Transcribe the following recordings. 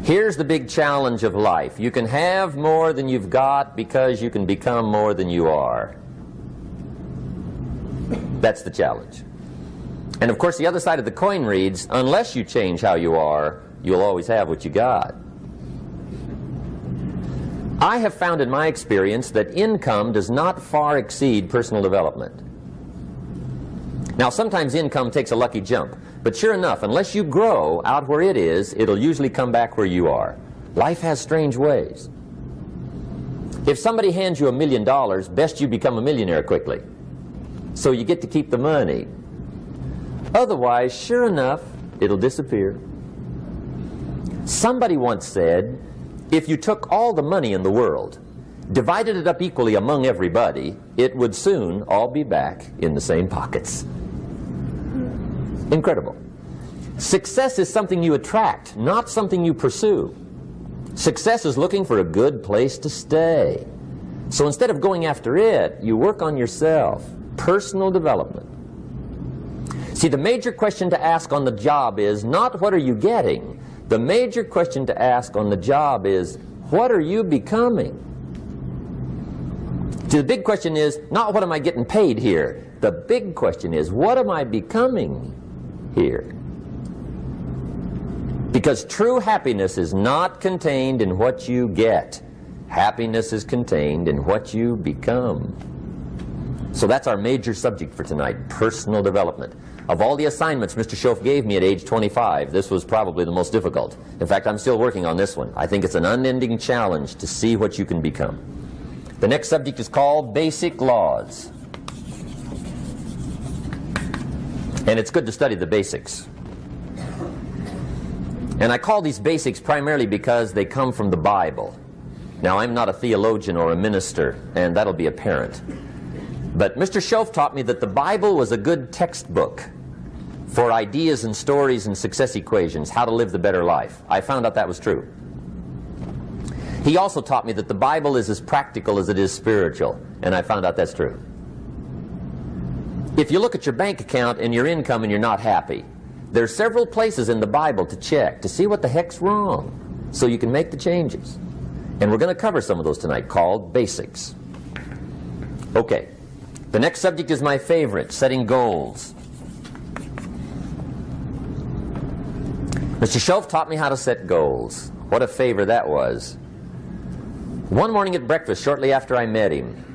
Here's the big challenge of life. You can have more than you've got because you can become more than you are. That's the challenge. And of course the other side of the coin reads, unless you change how you are, you'll always have what you got. I have found in my experience that income does not far exceed personal development. Now sometimes income takes a lucky jump, but sure enough, unless you grow out where it is, it'll usually come back where you are. Life has strange ways. If somebody hands you $1 million, best you become a millionaire quickly, so you get to keep the money. Otherwise, sure enough, it'll disappear. Somebody once said, if you took all the money in the world, divided it up equally among everybody, it would soon all be back in the same pockets. Incredible. Success is something you attract, not something you pursue. Success is looking for a good place to stay. So instead of going after it, you work on yourself. Personal development. See, the major question to ask on the job is not what are you getting. The major question to ask on the job is what are you becoming? See, the big question is not what am I getting paid here. The big question is what am I becoming here? Because true happiness is not contained in what you get. Happiness is contained in what you become. So that's our major subject for tonight, personal development. Of all the assignments Mr. Schoaf gave me at age 25, this was probably the most difficult. In fact, I'm still working on this one. I think it's an unending challenge to see what you can become. The next subject is called basic laws. And it's good to study the basics. And I call these basics primarily because they come from the Bible. Now, I'm not a theologian or a minister, and that'll be apparent. But Mr. Schoaf taught me that the Bible was a good textbook for ideas and stories and success equations, how to live the better life. I found out that was true. He also taught me that the Bible is as practical as it is spiritual, and I found out that's true. If you look at your bank account and your income and you're not happy, there are several places in the Bible to check to see what the heck's wrong so you can make the changes. And we're going to cover some of those tonight, called basics. Okay. The next subject is my favorite, setting goals. Mr. Schoaf taught me how to set goals. What a favor that was. One morning at breakfast, shortly after I met him,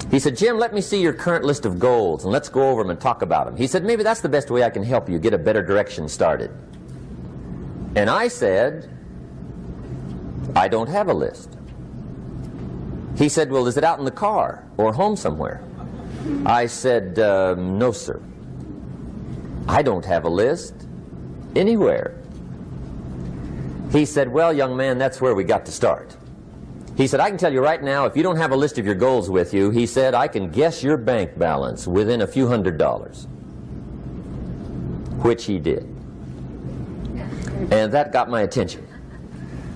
he said, Jim, let me see your current list of goals and let's go over them and talk about them. He said, maybe that's the best way I can help you get a better direction started. And I said, I don't have a list. He said, well, is it out in the car or home somewhere? I said, no, sir. I don't have a list anywhere. He said, well, young man, that's where we got to start. He said, I can tell you right now, if you don't have a list of your goals with you, he said, I can guess your bank balance within a few $100s. Which he did. And that got my attention.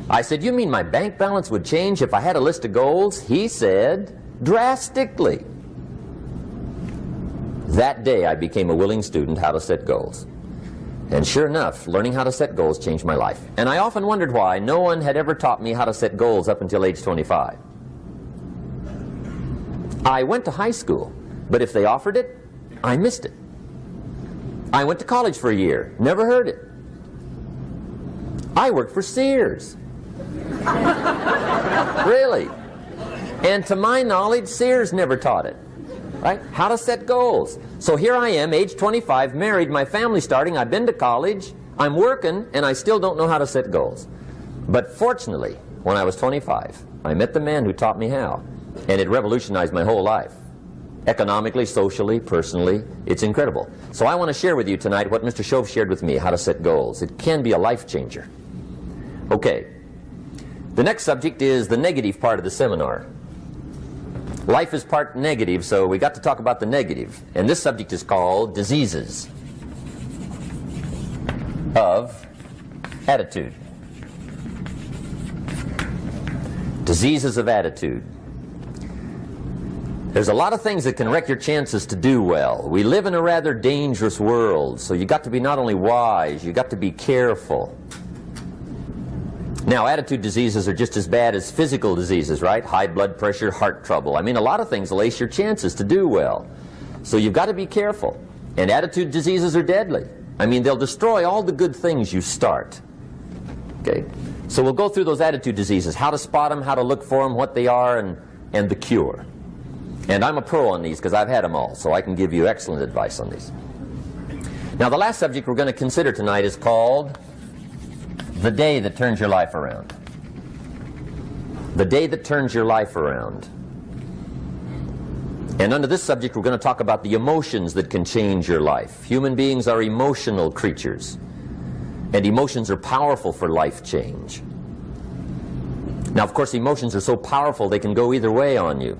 I said, you mean my bank balance would change if I had a list of goals? He said, drastically. That day I became a willing student how to set goals. And sure enough, learning how to set goals changed my life. And I often wondered why no one had ever taught me how to set goals up until age 25. I went to high school, but if they offered it, I missed it. I went to college for a year, never heard it. I worked for Sears. Really. And to my knowledge, Sears never taught it. Right? How to set goals. So here I am, age 25, married, my family's starting, I've been to college, I'm working, and I still don't know how to set goals. But fortunately, when I was 25, I met the man who taught me how, and it revolutionized my whole life. Economically, socially, personally, it's incredible. So I want to share with you tonight what Mr. Schoaf shared with me, how to set goals. It can be a life changer. Okay. The next subject is the negative part of the seminar. Life is part negative, so we got to talk about the negative. And this subject is called diseases of attitude. Diseases of attitude. There's a lot of things that can wreck your chances to do well. We live in a rather dangerous world, so you got to be not only wise, you got to be careful. Now, attitude diseases are just as bad as physical diseases, right? High blood pressure, heart trouble. I mean, a lot of things will ace your chances to do well. So you've got to be careful. And attitude diseases are deadly. I mean, they'll destroy all the good things you start. Okay? So we'll go through those attitude diseases, how to spot them, how to look for them, what they are, and the cure. And I'm a pro on these because I've had them all, so I can give you excellent advice on these. Now, the last subject we're going to consider tonight is called the day that turns your life around. The day that turns your life around. And under this subject, we're going to talk about the emotions that can change your life. Human beings are emotional creatures, and emotions are powerful for life change. Now, of course, emotions are so powerful they can go either way on you.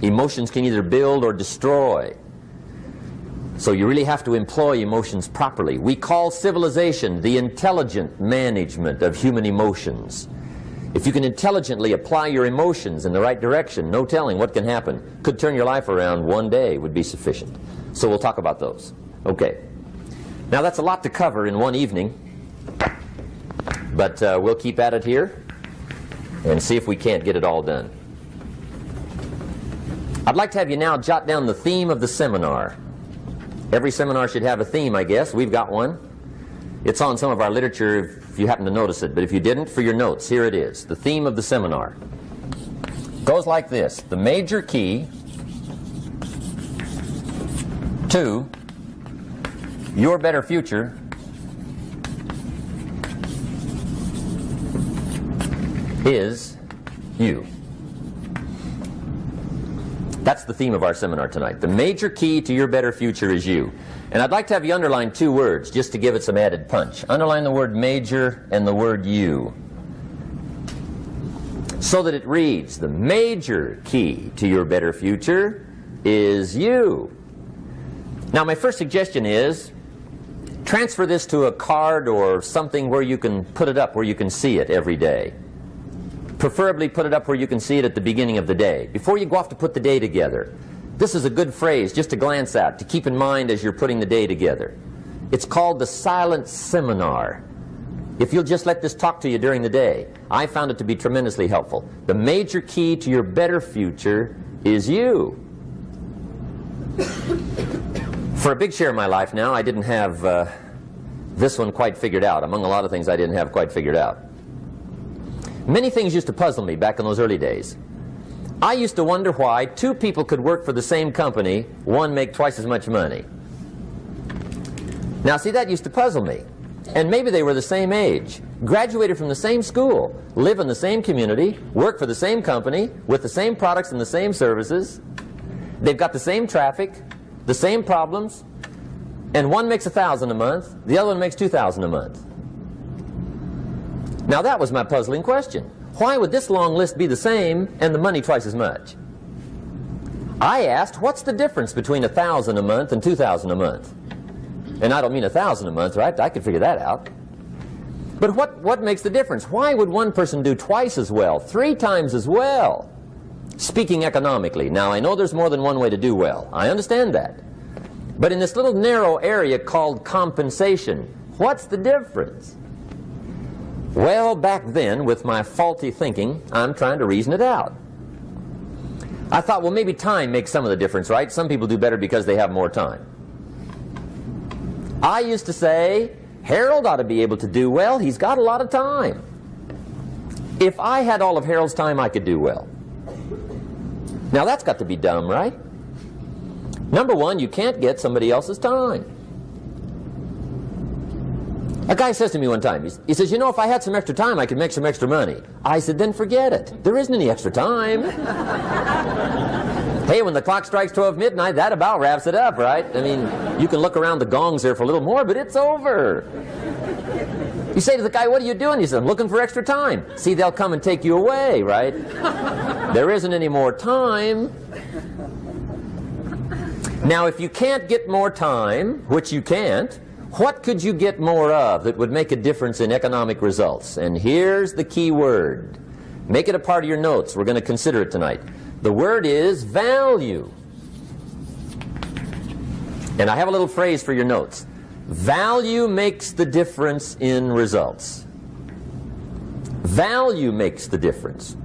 Emotions can either build or destroy. So you really have to employ emotions properly. We call civilization the intelligent management of human emotions. If you can intelligently apply your emotions in the right direction, no telling what can happen. Could turn your life around one day would be sufficient. So we'll talk about those. Okay. Now that's a lot to cover in one evening, but we'll keep at it here and see if we can't get it all done. I'd like to have you now jot down the theme of the seminar. Every seminar should have a theme, I guess. We've got one. It's on some of our literature if you happen to notice it, but if you didn't, for your notes, here it is. The theme of the seminar goes like this: the major key to your better future is you. That's the theme of our seminar tonight. The major key to your better future is you. And I'd like to have you underline two words just to give it some added punch. Underline the word major and the word you, so that it reads, the major key to your better future is you. Now, my first suggestion is transfer this to a card or something where you can put it up, where you can see it every day. Preferably put it up where you can see it at the beginning of the day, before you go off to put the day together. This is a good phrase just to glance at, to keep in mind as you're putting the day together. It's called the silent seminar. If you'll just let this talk to you during the day, I found it to be tremendously helpful. The major key to your better future is you. For a big share of my life now, I didn't have this one quite figured out. Among a lot of things I didn't have quite figured out. Many things used to puzzle me back in those early days. I used to wonder why two people could work for the same company, one make twice as much money. Now see, that used to puzzle me. And maybe they were the same age, graduated from the same school, live in the same community, work for the same company, with the same products and the same services. They've got the same traffic, the same problems, and one makes $1,000 a month, the other one makes $2,000 a month. Now that was my puzzling question. Why would this long list be the same and the money twice as much? I asked, what's the difference between $1,000 a month and $2,000 a month? And I don't mean $1,000 a month, right? I could figure that out. But what makes the difference? Why would one person do twice as well, 3 times as well? Speaking economically. Now, I know there's more than one way to do well. I understand that. But in this little narrow area called compensation, what's the difference? Well, back then, with my faulty thinking, I'm trying to reason it out. I thought, well, maybe time makes some of the difference, right? Some people do better because they have more time. I used to say, Harold ought to be able to do well. He's got a lot of time. If I had all of Harold's time, I could do well. Now, that's got to be dumb, right? Number one, you can't get somebody else's time. A guy says to me one time, he says, you know, if I had some extra time, I could make some extra money. I said, then forget it. There isn't any extra time. Hey, when the clock strikes 12 midnight, that about wraps it up, right? I mean, you can look around the gongs there for a little more, but it's over. You say to the guy, what are you doing? He says, I'm looking for extra time. See, they'll come and take you away, right? There isn't any more time. Now, if you can't get more time, which you can't, what could you get more of that would make a difference in economic results? And here's the key word. Make it a part of your notes. We're going to consider it tonight. The word is value. And I have a little phrase for your notes. Value makes the difference in results. Value makes the difference.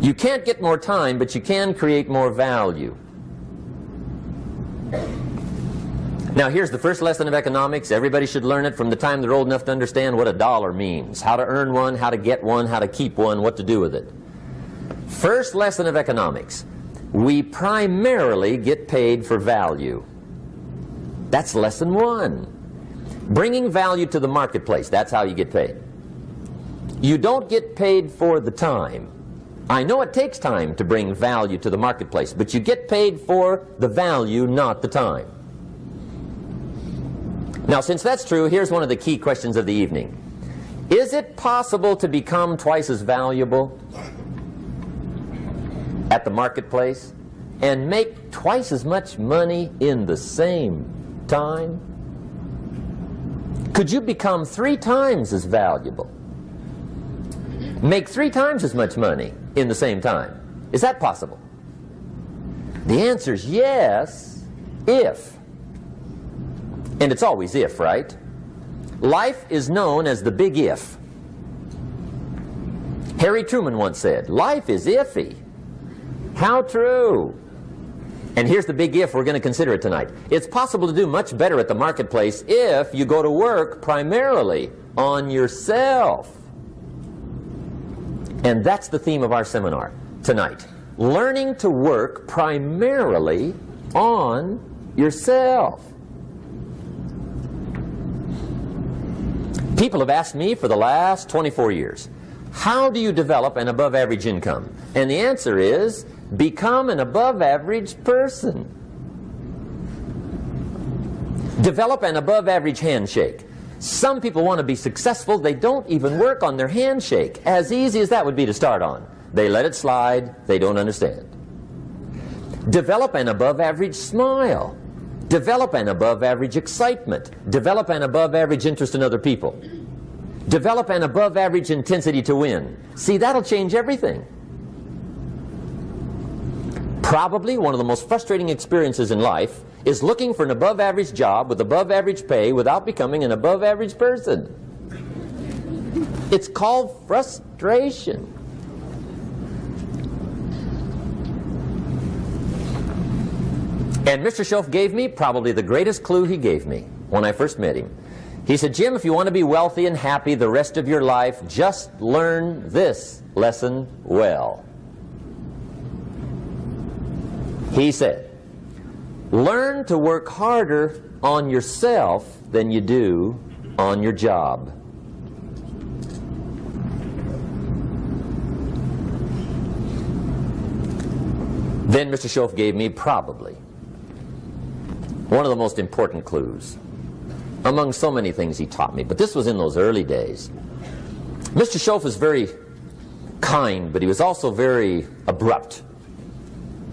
You can't get more time, but you can create more value. Now here's the first lesson of economics. Everybody should learn it from the time they're old enough to understand what a dollar means, how to earn one, how to get one, how to keep one, what to do with it. First lesson of economics. We primarily get paid for value. That's lesson one. Bringing value to the marketplace, that's how you get paid. You don't get paid for the time. I know it takes time to bring value to the marketplace, but you get paid for the value, not the time. Now, since that's true, here's one of the key questions of the evening. Is it possible to become twice as valuable at the marketplace and make twice as much money in the same time? Could you become 3 times as valuable? Make 3 times as much money in the same time? Is that possible? The answer is yes, if. And it's always if, right? Life is known as the big if. Harry Truman once said, life is iffy. How true. And here's the big if we're going to consider it tonight. It's possible to do much better at the marketplace if you go to work primarily on yourself. And that's the theme of our seminar tonight. Learning to work primarily on yourself. People have asked me for the last 24 years, how do you develop an above average income? And the answer is, become an above average person. Develop an above average handshake. Some people want to be successful, they don't even work on their handshake. As easy as that would be to start on. They let it slide, they don't understand. Develop an above average smile. Develop an above average excitement. Develop an above average interest in other people. Develop an above average intensity to win. See, that'll change everything. Probably one of the most frustrating experiences in life is looking for an above average job with above average pay without becoming an above average person. It's called frustration. And Mr. Schoaf gave me probably the greatest clue he gave me when I first met him. He said, Jim, if you want to be wealthy and happy the rest of your life, just learn this lesson well. He said, learn to work harder on yourself than you do on your job. Then Mr. Schoaf gave me probably one of the most important clues among so many things he taught me, but this was in those early days. Mr. Schoaf was very kind, but he was also very abrupt.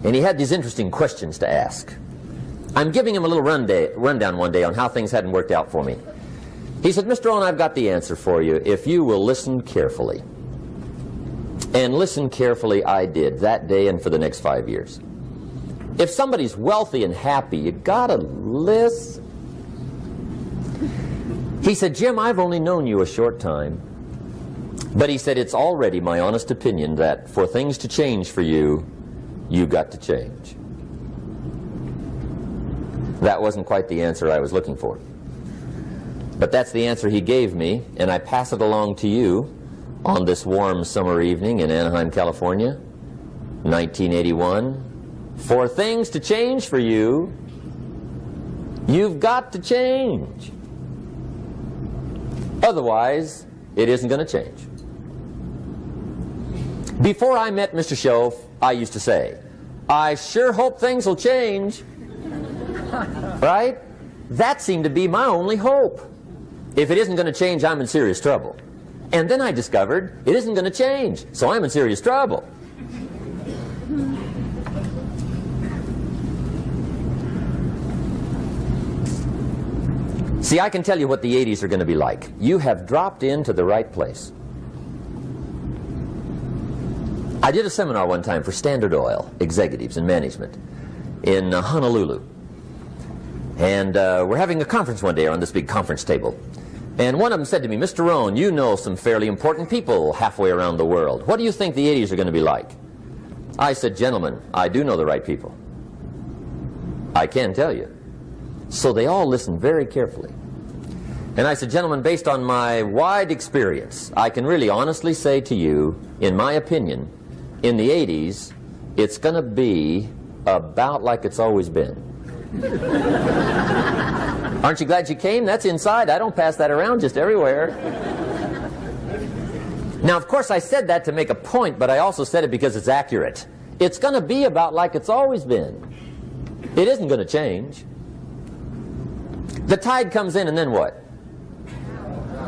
And he had these interesting questions to ask. I'm giving him a little rundown one day on how things hadn't worked out for me. He said, Mr. Rohn, I've got the answer for you if you will listen carefully. And listen carefully I did that day and for the next 5 years. If somebody's wealthy and happy, you gotta listen. He said, Jim, I've only known you a short time. But he said, it's already my honest opinion that for things to change for you, you've got to change. That wasn't quite the answer I was looking for. But that's the answer he gave me, and I pass it along to you on this warm summer evening in Anaheim, California, 1981. For things to change for you, you've got to change. Otherwise, it isn't going to change. Before I met Mr. Schoaf, I used to say, I sure hope things will change. Right? That seemed to be my only hope. If it isn't going to change, I'm in serious trouble. And then I discovered it isn't going to change, so I'm in serious trouble. See, I can tell you what the 80s are going to be like. You have dropped into the right place. I did a seminar one time for Standard Oil executives and management in Honolulu. And we're having a conference one day on this big conference table. And one of them said to me, Mr. Rohn, you know some fairly important people halfway around the world. What do you think the 80s are going to be like? I said, gentlemen, I do know the right people. I can tell you. So they all listened very carefully. And I said, gentlemen, based on my wide experience, I can really honestly say to you, in my opinion, in the 80s, it's going to be about like it's always been. Aren't you glad you came? That's inside. I don't pass that around just everywhere. Now, of course, I said that to make a point, but I also said it because it's accurate. It's going to be about like it's always been. It isn't going to change. The tide comes in and then what?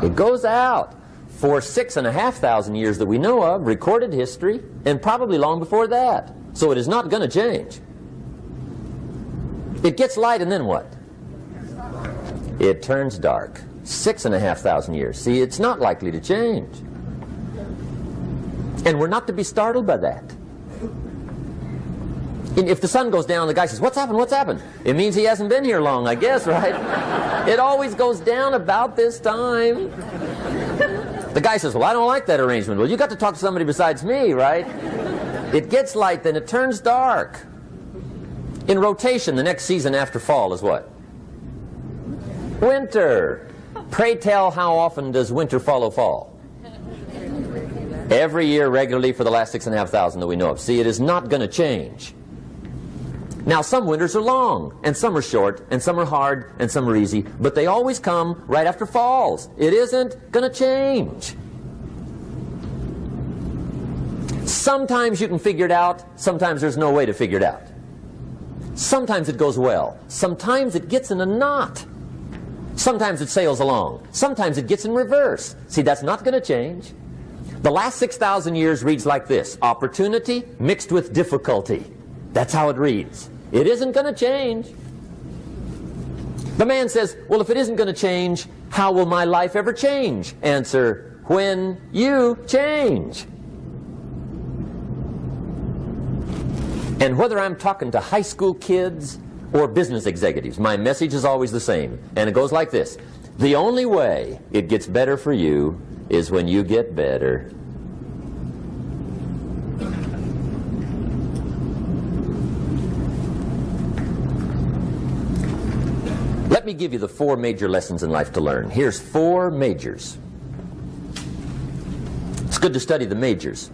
It goes out. For 6,500 years that we know of, recorded history, and probably long before that. So it is not going to change. It gets light and then what? It turns dark. 6,500 years. See, it's not likely to change. And we're not to be startled by that. And if the sun goes down, the guy says, what's happened, what's happened? It means he hasn't been here long, I guess, right? It always goes down about this time. The guy says, well, I don't like that arrangement. Well, you got to talk to somebody besides me, right? It gets light, then it turns dark. In rotation, the next season after fall is what? Winter. Pray tell, how often does winter follow fall? Every year regularly for the last 6,500 that we know of. See, it is not going to change. Now, some winters are long, and some are short, and some are hard, and some are easy, but they always come right after falls. It isn't going to change. Sometimes you can figure it out, sometimes there's no way to figure it out. Sometimes it goes well, sometimes it gets in a knot. Sometimes it sails along, sometimes it gets in reverse. See, that's not going to change. The last 6,000 years reads like this: opportunity mixed with difficulty. That's how it reads. It isn't going to change. The man says, well, if it isn't going to change, how will my life ever change? Answer, when you change. And whether I'm talking to high school kids or business executives, my message is always the same. And it goes like this: the only way it gets better for you is when you get better. Let me give you the 4 major lessons in life to learn. Here's 4 majors. It's good to study the majors.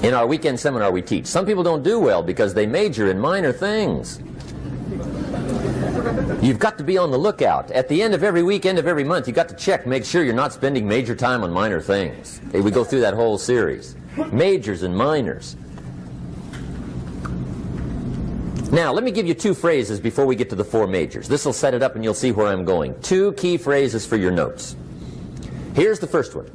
In our weekend seminar we teach. Some people don't do well because they major in minor things. You've got to be on the lookout. At the end of every week, end of every month, you've got to check, make sure you're not spending major time on minor things. We go through that whole series. Majors and minors. Now, let me give you 2 phrases before we get to the 4 majors. This will set it up and you'll see where I'm going. 2 key phrases for your notes. Here's the first one.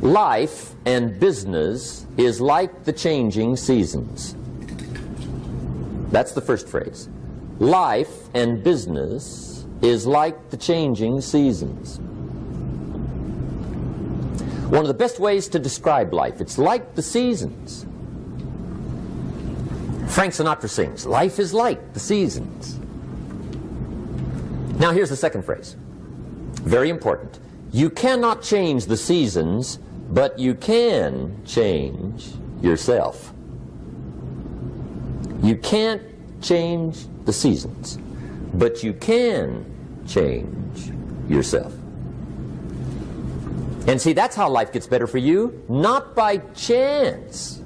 Life and business is like the changing seasons. That's the first phrase. Life and business is like the changing seasons. One of the best ways to describe life, it's like the seasons. Frank Sinatra sings, life is like the seasons. Now here's the second phrase. Very important. You cannot change the seasons, but you can change yourself. You can't change the seasons, but you can change yourself. And see, that's how life gets better for you, not by chance,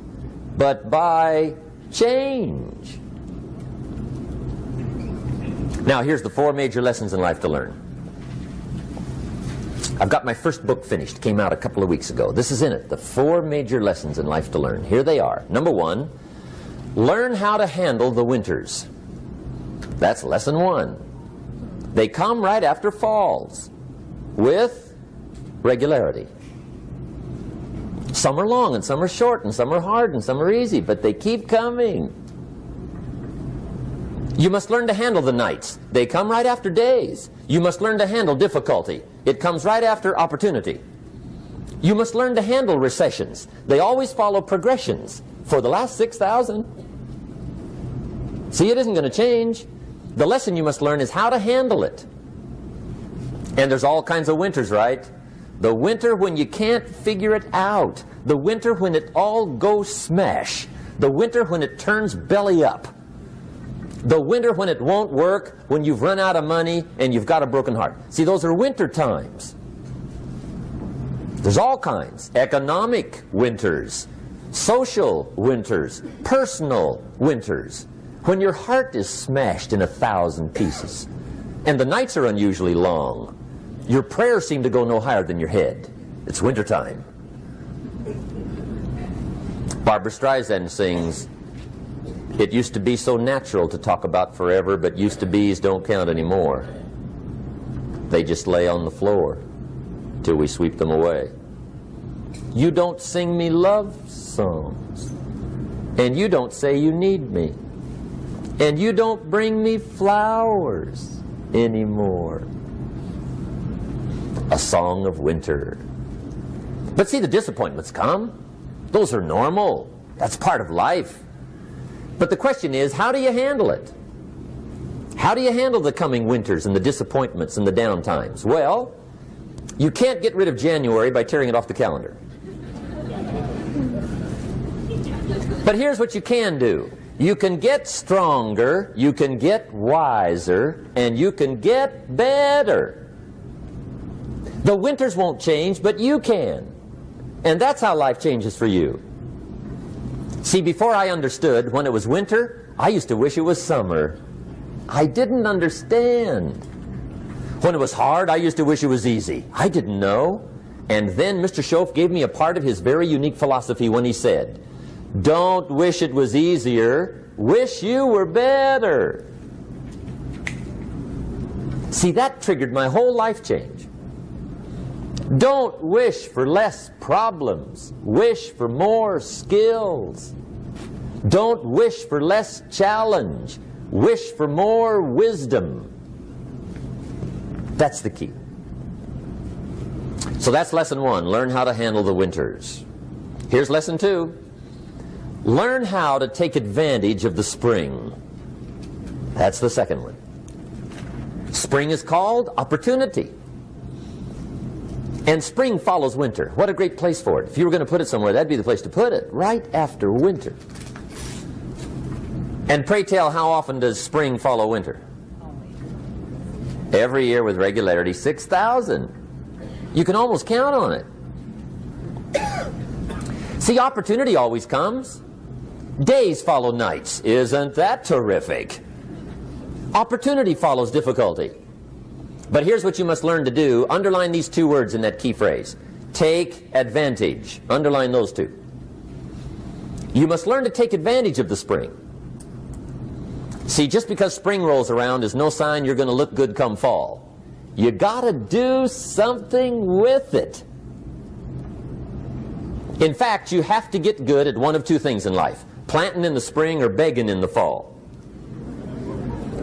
but by change. Now, here's the 4 major lessons in life to learn. I've got my first book finished. Came out a couple of weeks ago. This is in it. The 4 major lessons in life to learn. Here they are. Number 1, learn how to handle the winters. That's lesson 1. They come right after falls with regularity. Some are long and some are short and some are hard and some are easy, but they keep coming. You must learn to handle the nights. They come right after days. You must learn to handle difficulty. It comes right after opportunity. You must learn to handle recessions. They always follow progressions. For the last 6,000. See, it isn't going to change. The lesson you must learn is how to handle it. And there's all kinds of winters, right? The winter when you can't figure it out. The winter when it all goes smash. The winter when it turns belly up. The winter when it won't work, when you've run out of money and you've got a broken heart. See, those are winter times. There's all kinds. Economic winters, social winters, personal winters. When your heart is smashed in 1,000 pieces and the nights are unusually long, your prayers seem to go no higher than your head. It's wintertime. Barbra Streisand sings, "It used to be so natural to talk about forever, but used to be's don't count anymore. They just lay on the floor till we sweep them away. You don't sing me love songs, and you don't say you need me, and you don't bring me flowers anymore." A song of winter. But see, the disappointments come. Those are normal. That's part of life. But the question is, how do you handle it? How do you handle the coming winters and the disappointments and the down times? Well, you can't get rid of January by tearing it off the calendar. But here's what you can do. You can get stronger, you can get wiser, and you can get better. The winters won't change, but you can. And that's how life changes for you. See, before I understood, when it was winter, I used to wish it was summer. I didn't understand. When it was hard, I used to wish it was easy. I didn't know. And then Mr. Schoaf gave me a part of his very unique philosophy when he said, "Don't wish it was easier, wish you were better." See, that triggered my whole life change. Don't wish for less problems, wish for more skills. Don't wish for less challenge, wish for more wisdom. That's the key. So that's lesson 1, learn how to handle the winters. Here's lesson 2, learn how to take advantage of the spring. That's the second one. Spring is called opportunity. And spring follows winter. What a great place for it. If you were going to put it somewhere, that'd be the place to put it, right after winter. And pray tell, how often does spring follow winter? Every year with regularity, 6,000. You can almost count on it. See, opportunity always comes. Days follow nights. Isn't that terrific? Opportunity follows difficulty. But here's what you must learn to do. Underline these 2 words in that key phrase. Take advantage. Underline those 2. You must learn to take advantage of the spring. See, just because spring rolls around is no sign you're going to look good come fall. You got to do something with it. In fact, you have to get good at one of 2 things in life. Planting in the spring or begging in the fall.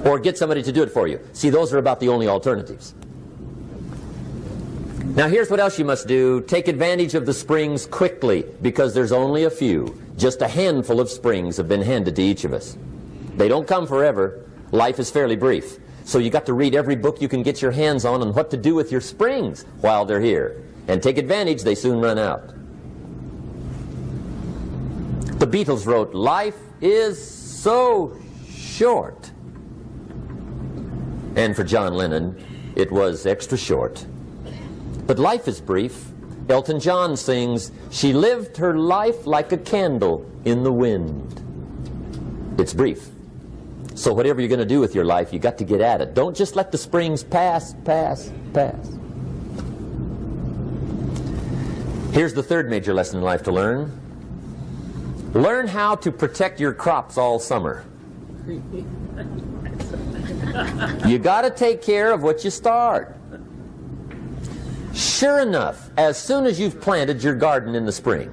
Or get somebody to do it for you. See, those are about the only alternatives. Now here's what else you must do. Take advantage of the springs quickly, because there's only a few. Just a handful of springs have been handed to each of us. They don't come forever. Life is fairly brief. So you got to read every book you can get your hands on what to do with your springs while they're here. And take advantage, they soon run out. The Beatles wrote, "Life is so short." And for John Lennon, it was extra short. But life is brief. Elton John sings, "She lived her life like a candle in the wind." It's brief. So whatever you're going to do with your life, you got to get at it. Don't just let the springs pass. Here's the third major lesson in life to learn. Learn how to protect your crops all summer. You got to take care of what you start. Sure enough, as soon as you've planted your garden in the spring,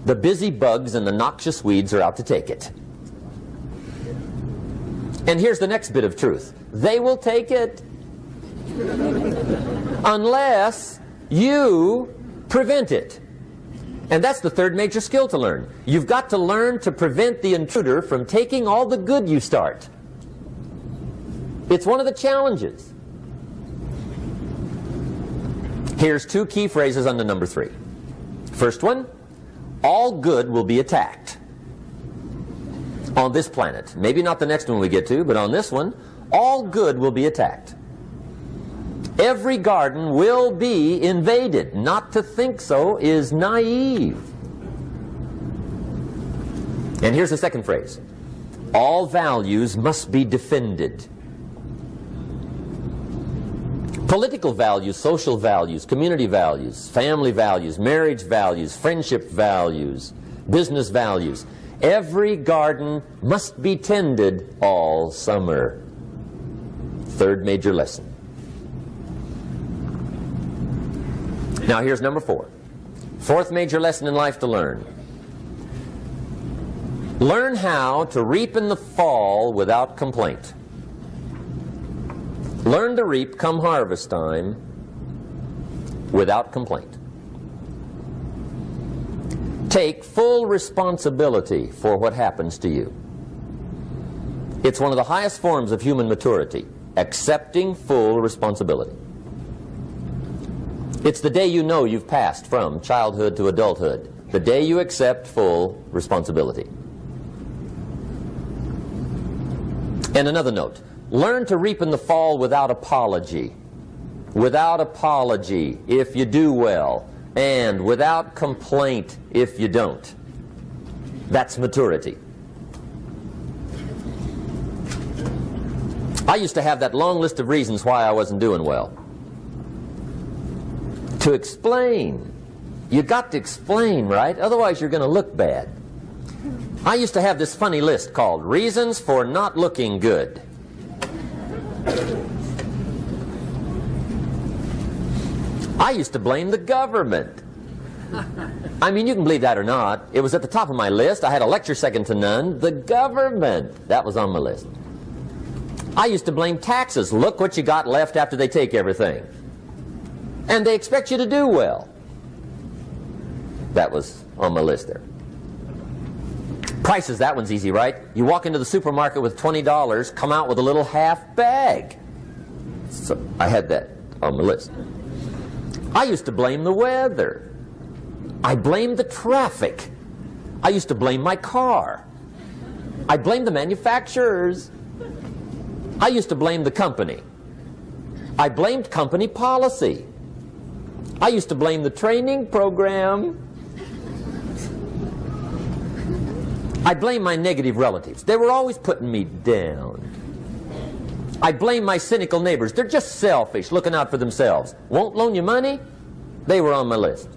the busy bugs and the noxious weeds are out to take it. And here's the next bit of truth. They will take it unless you prevent it. And that's the third major skill to learn. You've got to learn to prevent the intruder from taking all the good you start. It's one of the challenges. Here's two key phrases under number 3. First one, all good will be attacked on this planet. Maybe not the next one we get to, but on this one, all good will be attacked. Every garden will be invaded. Not to think so is naive. And here's the second phrase. All values must be defended. Political values, social values, community values, family values, marriage values, friendship values, business values. Every garden must be tended all summer. Third major lesson. Now here's number 4. Fourth major lesson in life to learn. Learn how to reap in the fall without complaint. Learn to reap come harvest time without complaint. Take full responsibility for what happens to you. It's one of the highest forms of human maturity, accepting full responsibility. It's the day you know you've passed from childhood to adulthood, the day you accept full responsibility. And another note, learn to reap in the fall without apology. Without apology if you do well, and without complaint if you don't. That's maturity. I used to have that long list of reasons why I wasn't doing well. To explain. You got to explain, right? Otherwise you're going to look bad. I used to have this funny list called Reasons for Not Looking Good. I used to blame the government. I mean, you can believe that or not. It was at the top of my list. I had a lecture second to none. The government. That was on my list. I used to blame taxes. Look what you got left after they take everything. And they expect you to do well. That was on my list there. Prices, that one's easy, right? You walk into the supermarket with $20, come out with a little half bag. So I had that on my list. I used to blame the weather. I blamed the traffic. I used to blame my car. I blamed the manufacturers. I used to blame the company. I blamed company policy. I used to blame the training program. I blame my negative relatives. They were always putting me down. I blame my cynical neighbors. They're just selfish, looking out for themselves. Won't loan you money? They were on my list.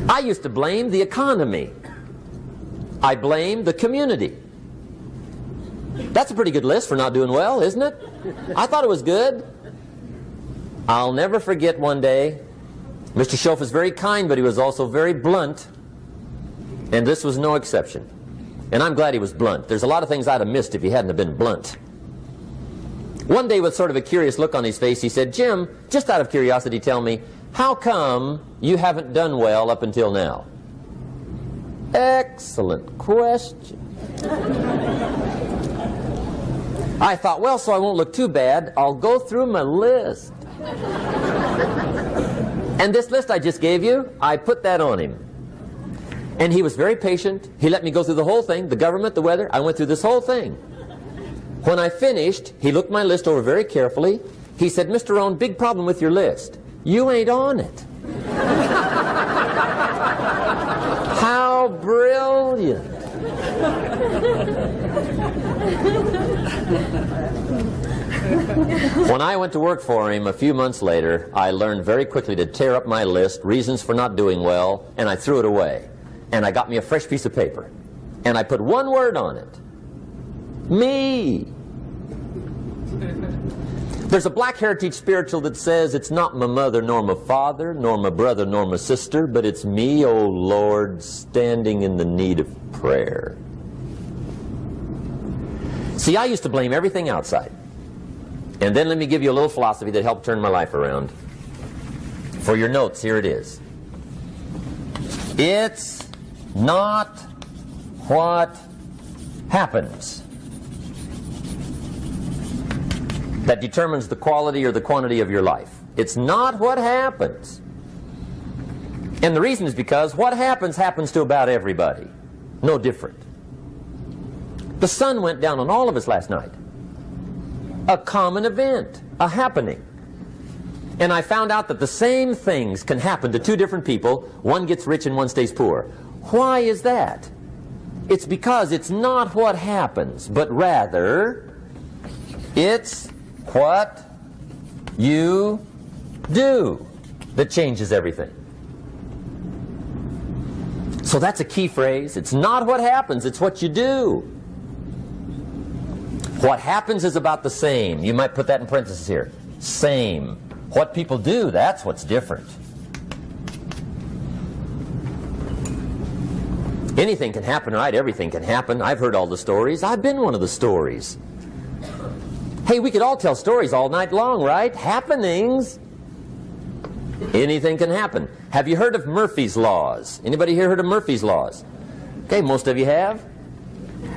I used to blame the economy. I blamed the community. That's a pretty good list for not doing well, isn't it? I thought it was good. I'll never forget one day, Mr. Schoaf was very kind, but he was also very blunt. And this was no exception. And I'm glad he was blunt. There's a lot of things I'd have missed if he hadn't have been blunt. One day, with sort of a curious look on his face, he said, "Jim, just out of curiosity, tell me, how come you haven't done well up until now?" Excellent question. I thought, well, so I won't look too bad, I'll go through my list. And this list I just gave you, I put that on him. And he was very patient. He let me go through the whole thing, the government, the weather. I went through this whole thing. When I finished, he looked my list over very carefully. He said, "Mr. Rohn, big problem with your list. You ain't on it." How brilliant. When I went to work for him a few months later, I learned very quickly to tear up my list, reasons for not doing well, and I threw it away. And I got me a fresh piece of paper. And I put one word on it. Me. There's a Black Heritage spiritual that says, "It's not my mother nor my father, nor my brother nor my sister, but it's me, O Lord, standing in the need of prayer." See, I used to blame everything outside. And then let me give you a little philosophy that helped turn my life around. For your notes, here it is. It's not what happens that determines the quality or the quantity of your life. It's not what happens. And the reason is because what happens happens to about everybody. No different. The sun went down on all of us last night. A common event, a happening. And I found out that the same things can happen to two different people. One gets rich and one stays poor. Why is that? It's because it's not what happens, but rather it's what you do that changes everything. So that's a key phrase. It's not what happens, it's what you do. What happens is about the same. You might put that in parentheses here. Same. What people do, that's what's different. Anything can happen, right? Everything can happen. I've heard all the stories. I've been one of the stories. Hey, we could all tell stories all night long, right? Happenings. Anything can happen. Have you heard of Murphy's Laws? Anybody here heard of Murphy's Laws? Okay, most of you have.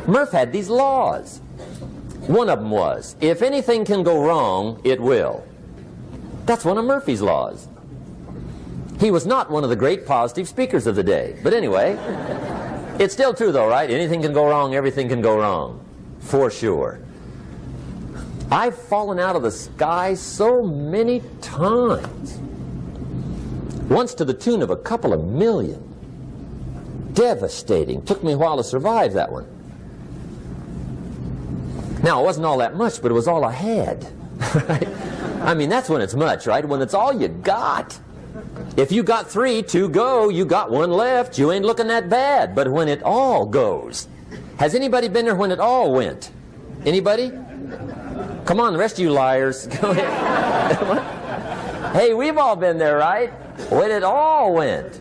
Murph had these laws. One of them was, if anything can go wrong, it will. That's one of Murphy's Laws. He was not one of the great positive speakers of the day. But anyway, it's still true though, right? Anything can go wrong, everything can go wrong. For sure. I've fallen out of the sky so many times. Once to the tune of a couple of million. Devastating. Took me a while to survive that one. Now, it wasn't all that much, but it was all I had. Right? I mean, that's when it's much, right? When it's all you got. If you got 3, 2 go, you got 1 left, you ain't looking that bad. But when it all goes. Has anybody been there when it all went? Anybody? Come on, the rest of you liars. Go ahead. Hey, we've all been there, right? When it all went.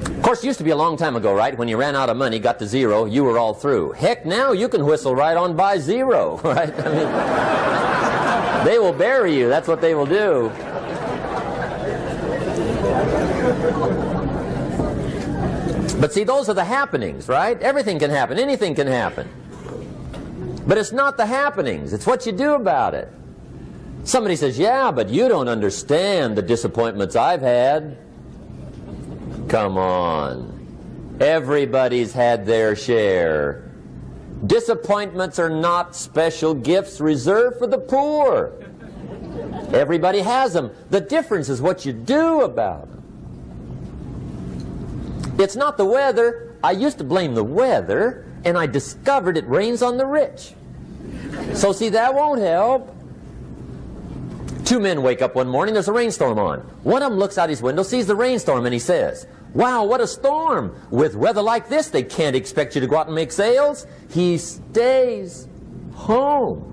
Of course, it used to be a long time ago, right? When you ran out of money, got to 0, you were all through. Heck, now you can whistle right on by 0, right? I mean, they will bury you. That's what they will do. But see, those are the happenings, right? Everything can happen. Anything can happen. But it's not the happenings. It's what you do about it. Somebody says, yeah, but you don't understand the disappointments I've had. Come on. Everybody's had their share. Disappointments are not special gifts reserved for the poor. Everybody has them. The difference is what you do about them. It's not the weather. I used to blame the weather, and I discovered it rains on the rich. So see, that won't help. 2 men wake up one morning, there's a rainstorm on. One of them looks out his window, sees the rainstorm, and he says, wow, what a storm. With weather like this, they can't expect you to go out and make sales. He stays home.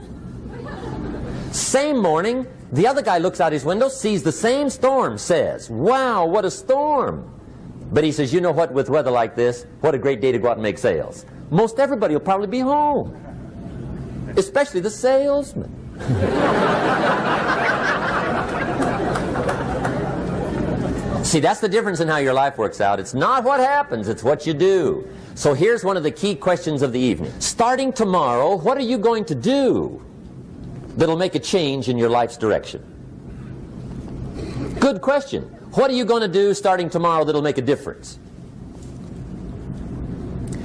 Same morning, the other guy looks out his window, sees the same storm, says, wow, what a storm. But he says, you know what, with weather like this, what a great day to go out and make sales. Most everybody will probably be home. Especially the salesman. See, that's the difference in how your life works out. It's not what happens, it's what you do. So here's one of the key questions of the evening. Starting tomorrow, what are you going to do that'll make a change in your life's direction? Good question. What are you going to do starting tomorrow that'll make a difference?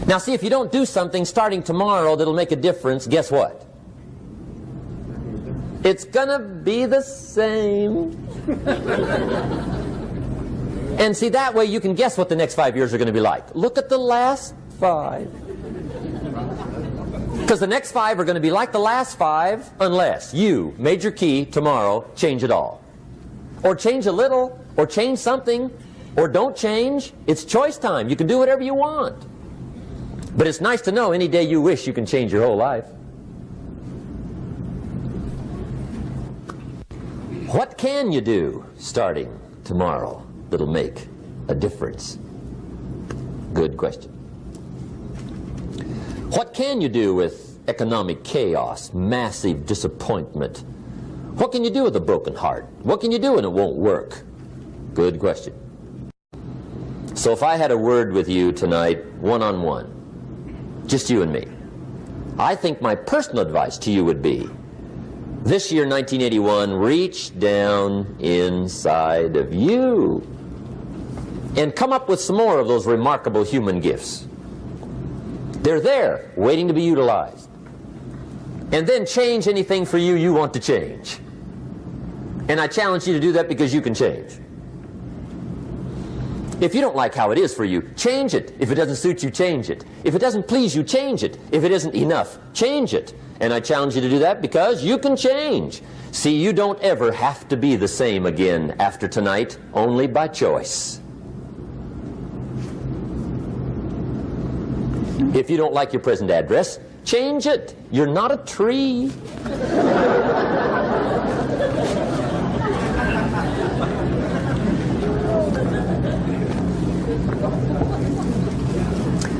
Now see, if you don't do something starting tomorrow that'll make a difference, guess what? It's gonna be the same. And see, that way you can guess what the next 5 years are going to be like. Look at the last 5. Because the next 5 are going to be like the last 5 unless you, major key, tomorrow, change it all. Or change a little, or change something, or don't change. It's choice time. You can do whatever you want. But it's nice to know any day you wish you can change your whole life. What can you do starting tomorrow that'll make a difference? Good question. What can you do with economic chaos, massive disappointment? What can you do with a broken heart? What can you do when it won't work? Good question. So if I had a word with you tonight, one-on-one, Just you and me. I think my personal advice to you would be, this year, 1981, reach down inside of you and come up with some more of those remarkable human gifts. They're there, waiting to be utilized. And then change anything for you you want to change. And I challenge you to do that because you can change. If you don't like how it is for you, change it. If it doesn't suit you, change it. If it doesn't please you, change it. If it isn't enough, change it. And I challenge you to do that because you can change. See, you don't ever have to be the same again after tonight, only by choice. If you don't like your present address, change it. You're not a tree.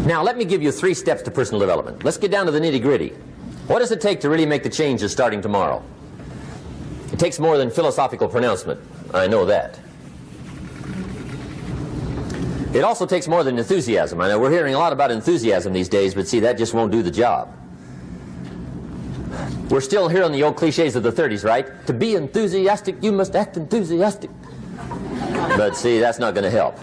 Now, let me give you 3 steps to personal development. Let's get down to the nitty-gritty. What does it take to really make the changes starting tomorrow? It takes more than philosophical pronouncement. I know that. It also takes more than enthusiasm. I know we're hearing a lot about enthusiasm these days, but see, that just won't do the job. We're still hearing the old cliches of the 30s, right? To be enthusiastic, you must act enthusiastic. But see, that's not going to help.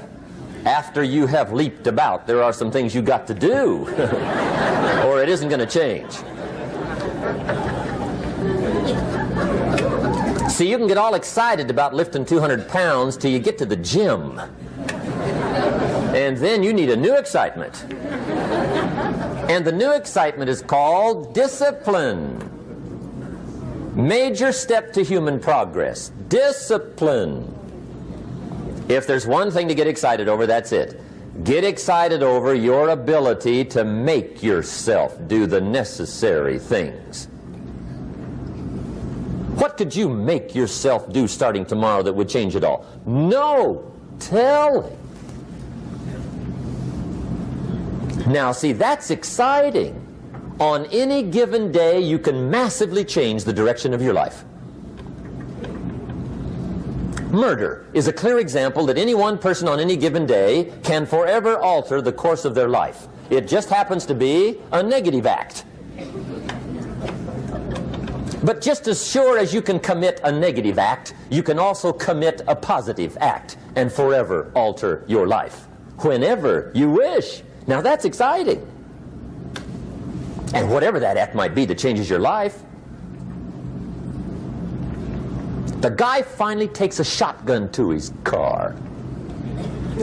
After you have leaped about, there are some things you got to do, or it isn't going to change. See, you can get all excited about lifting 200 pounds till you get to the gym. And then you need a new excitement. And the new excitement is called discipline. Major step to human progress. Discipline. If there's one thing to get excited over, that's it. Get excited over your ability to make yourself do the necessary things. What could you make yourself do starting tomorrow that would change it all? No! Tell him. Now, see, that's exciting. On any given day, you can massively change the direction of your life. Murder is a clear example that any one person on any given day can forever alter the course of their life. It just happens to be a negative act. But just as sure as you can commit a negative act, you can also commit a positive act and forever alter your life whenever you wish. Now that's exciting. And whatever that act might be that changes your life. The guy finally takes a shotgun to his car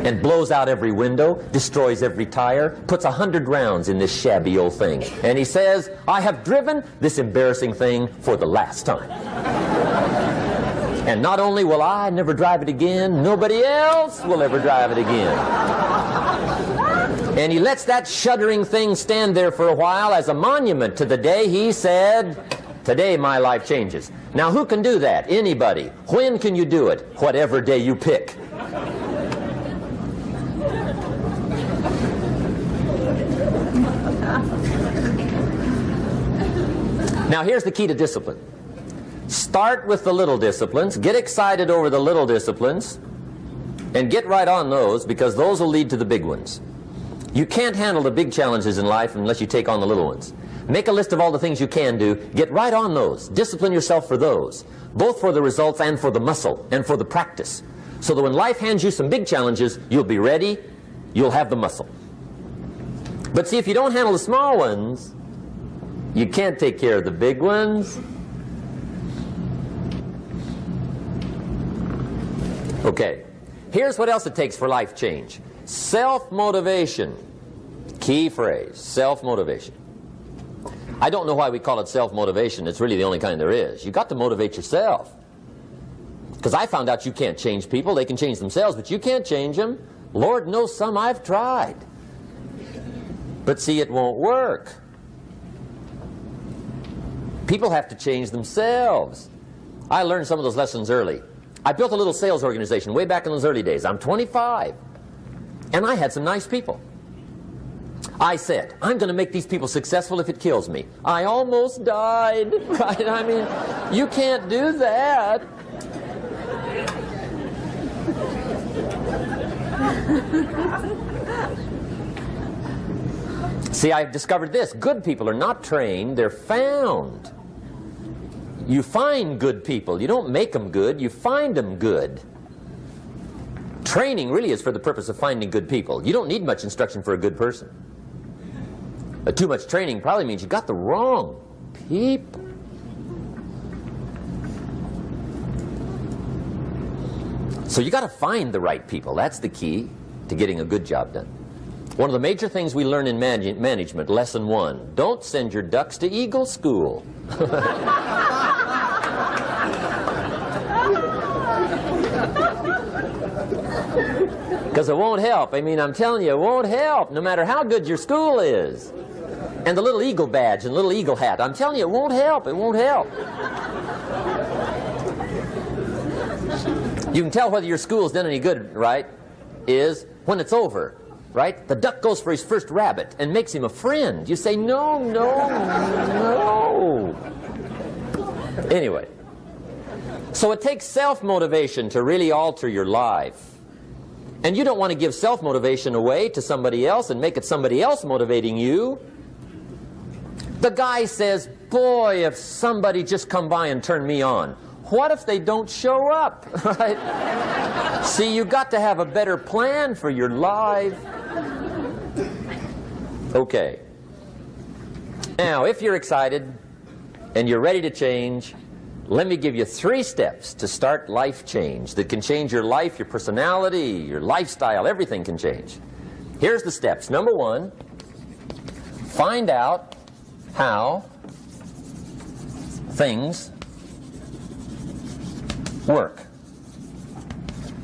and blows out every window, destroys every tire, puts 100 rounds in this shabby old thing. And he says, I have driven this embarrassing thing for the last time. And not only will I never drive it again, nobody else will ever drive it again. And he lets that shuddering thing stand there for a while as a monument to the day he said, today my life changes. Now who can do that? Anybody. When can you do it? Whatever day you pick. Now here's the key to discipline. Start with the little disciplines, get excited over the little disciplines, and get right on those, because those will lead to the big ones. You can't handle the big challenges in life unless you take on the little ones. Make a list of all the things you can do, get right on those, discipline yourself for those, both for the results and for the muscle and for the practice, so that when life hands you some big challenges, you'll be ready, you'll have the muscle. But see, if you don't handle the small ones, you can't take care of the big ones. Okay, here's what else it takes for life change. Self-motivation. Key phrase, self-motivation. I don't know why we call it self-motivation. It's really the only kind there is. You've got to motivate yourself. Because I found out you can't change people. They can change themselves, but you can't change them. Lord knows some I've tried. But see, it won't work. People have to change themselves. I learned some of those lessons early. I built a little sales organization way back in those early days. I'm 25. And I had some nice people. I said, I'm going to make these people successful if it kills me. I almost died, right? I mean, you can't do that. See, I've discovered this. Good people are not trained, they're found. You find good people. You don't make them good, you find them good. Training really is for the purpose of finding good people. You don't need much instruction for a good person. Too much training probably means you got the wrong people. So you got to find the right people. That's the key to getting a good job done. One of the major things we learn in management, lesson 1, don't send your ducks to Eagle School. Because it won't help. I mean, I'm telling you, it won't help, no matter how good your school is. And the little eagle badge and little eagle hat, I'm telling you, it won't help. It won't help. You can tell whether your school's done any good, right, is when it's over, right? The duck goes for his first rabbit and makes him a friend. You say, no, no, no. Anyway, so it takes self-motivation to really alter your life. And you don't want to give self-motivation away to somebody else and make it somebody else motivating you. The guy says, boy, if somebody just come by and turn me on. What if they don't show up? Right? See, you got to have a better plan for your life. Okay. Now, if you're excited and you're ready to change, let me give you 3 steps to start life change that can change your life, your personality, your lifestyle, everything can change. Here's the steps. Number 1, find out how things work.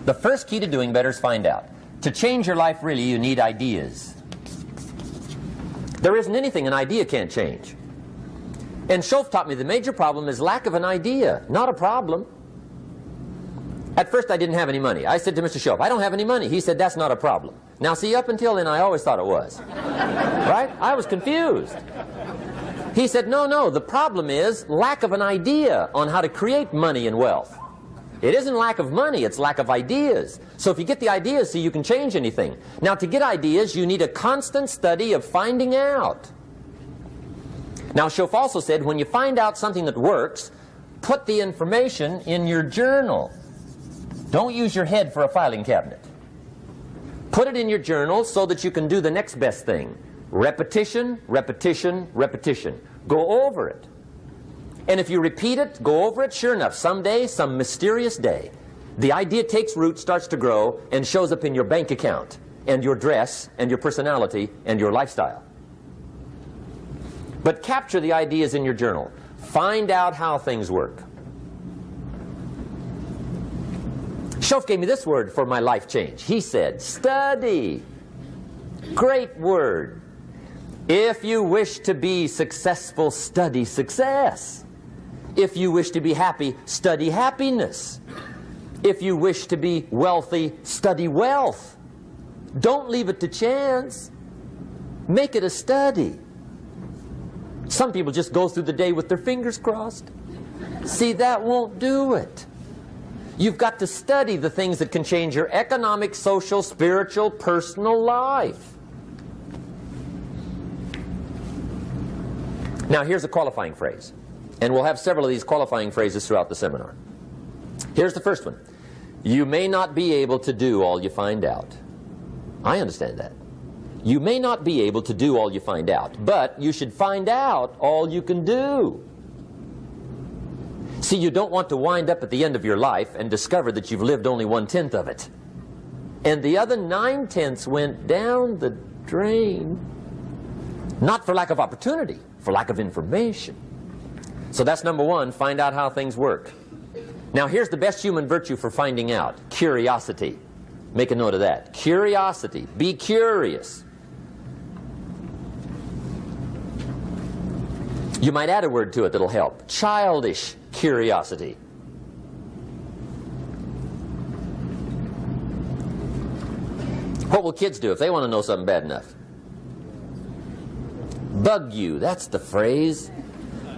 The first key to doing better is find out. To change your life, really, you need ideas. There isn't anything an idea can't change. And Schoff taught me the major problem is lack of an idea, not a problem. At first I didn't have any money. I said to Mr. Schoff, I don't have any money. He said, that's not a problem. Now see, up until then I always thought it was. Right? I was confused. He said, no, no, the problem is lack of an idea on how to create money and wealth. It isn't lack of money, it's lack of ideas. So if you get the ideas, see, you can change anything. Now to get ideas, you need a constant study of finding out. Now Schoff also said, when you find out something that works, put the information in your journal. Don't use your head for a filing cabinet. Put it in your journal so that you can do the next best thing. Repetition, repetition, repetition. Go over it. And if you repeat it, go over it, sure enough, someday, some mysterious day, the idea takes root, starts to grow, and shows up in your bank account, and your dress, and your personality, and your lifestyle. But capture the ideas in your journal. Find out how things work. Schoff gave me this word for my life change. He said, study. Great word. If you wish to be successful, study success. If you wish to be happy, study happiness. If you wish to be wealthy, study wealth. Don't leave it to chance. Make it a study. Some people just go through the day with their fingers crossed. See, that won't do it. You've got to study the things that can change your economic, social, spiritual, personal life. Now here's a qualifying phrase. And we'll have several of these qualifying phrases throughout the seminar. Here's the first one. You may not be able to do all you find out. I understand that. You may not be able to do all you find out, but you should find out all you can do. See, you don't want to wind up at the end of your life and discover that you've lived only 1/10 of it. And the other 9/10 went down the drain. Not for lack of opportunity, for lack of information. So that's number 1, find out how things work. Now here's the best human virtue for finding out. Curiosity. Make a note of that. Curiosity. Be curious. You might add a word to it that'll help. Childish curiosity. What will kids do if they want to know something bad enough? Bug you. That's the phrase.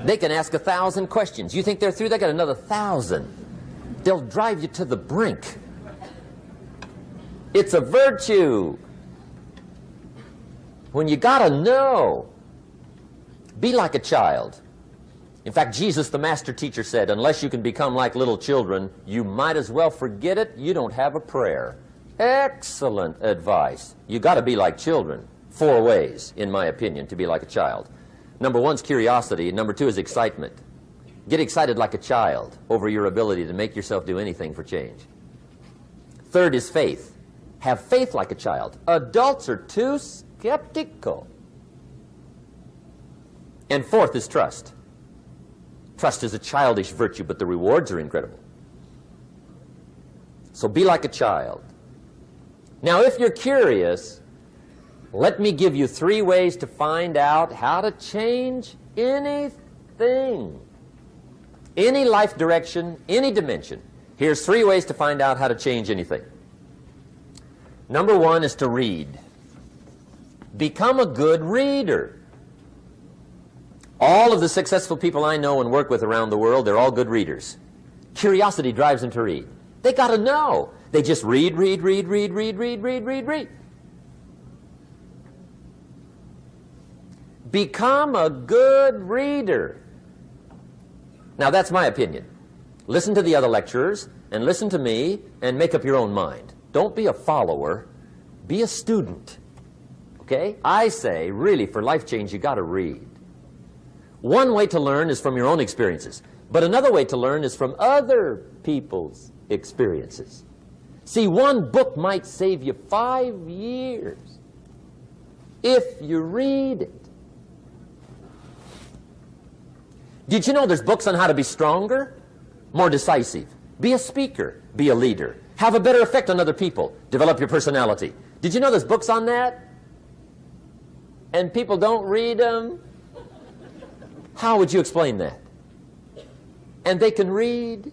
They can ask 1,000 questions. You think they're through? They got another 1,000. They'll drive you to the brink. It's a virtue. when you got to know. Be like a child. In fact, Jesus, the master teacher, said, unless you can become like little children, you might as well forget it. You don't have a prayer. Excellent advice. You got to be like children. 4 ways, in my opinion, to be like a child. Number 1 is curiosity, and number 2 is excitement. Get excited like a child over your ability to make yourself do anything for change. 3rd is faith. Have faith like a child. Adults are too skeptical. And 4th is trust. Trust is a childish virtue, but the rewards are incredible. So be like a child. Now, if you're curious, let me give you 3 ways to find out how to change anything. Any life direction, any dimension. Here's 3 ways to find out how to change anything. Number 1 is to read. Become a good reader. All of the successful people I know and work with around the world, they're all good readers. Curiosity drives them to read. They got to know. They just read. Become a good reader. Now, that's my opinion. Listen to the other lecturers and listen to me and make up your own mind. Don't be a follower. Be a student. Okay? I say, really, for life change, you got to read. One way to learn is from your own experiences, but another way to learn is from other people's experiences. See, one book might save you 5 years if you read it. Did you know there's books on how to be stronger, more decisive? Be a speaker, be a leader, have a better effect on other people, develop your personality. Did you know there's books on that? And people don't read them? How would you explain that? And they can read.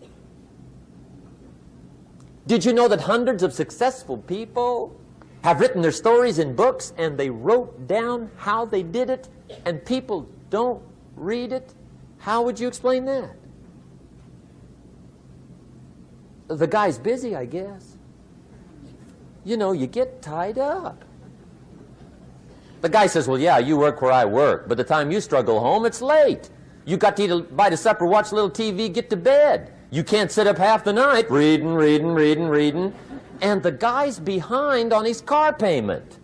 Did you know that hundreds of successful people have written their stories in books and they wrote down how they did it and people don't read it? How would you explain that? The guy's busy, I guess. You know, you get tied up. The guy says, well, yeah, you work where I work. By the time you struggle home, it's late. You got to eat a bite of supper, watch a little TV, get to bed. You can't sit up half the night reading. And the guy's behind on his car payment.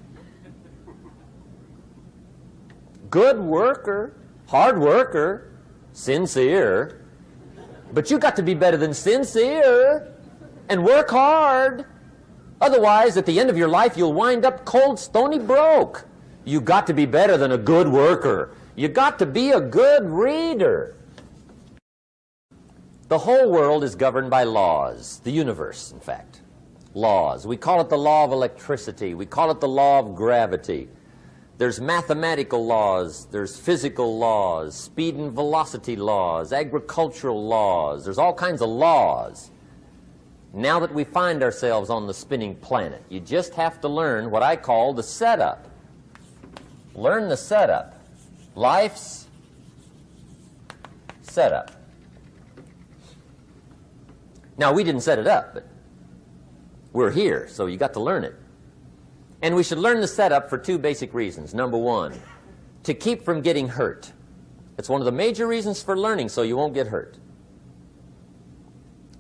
Good worker, hard worker, sincere. But you got to be better than sincere and work hard. Otherwise, at the end of your life, you'll wind up cold, stony broke. You got to be better than a good worker. You got to be a good reader. The whole world is governed by laws. The universe, in fact. Laws. We call it the law of electricity. We call it the law of gravity. There's mathematical laws. There's physical laws. Speed and velocity laws. Agricultural laws. There's all kinds of laws. Now that we find ourselves on the spinning planet, you just have to learn what I call the setup. Learn the setup. Life's setup. Now, we didn't set it up, but we're here, so you got to learn it. And we should learn the setup for 2 basic reasons. Number 1, to keep from getting hurt. It's one of the major reasons for learning, so you won't get hurt.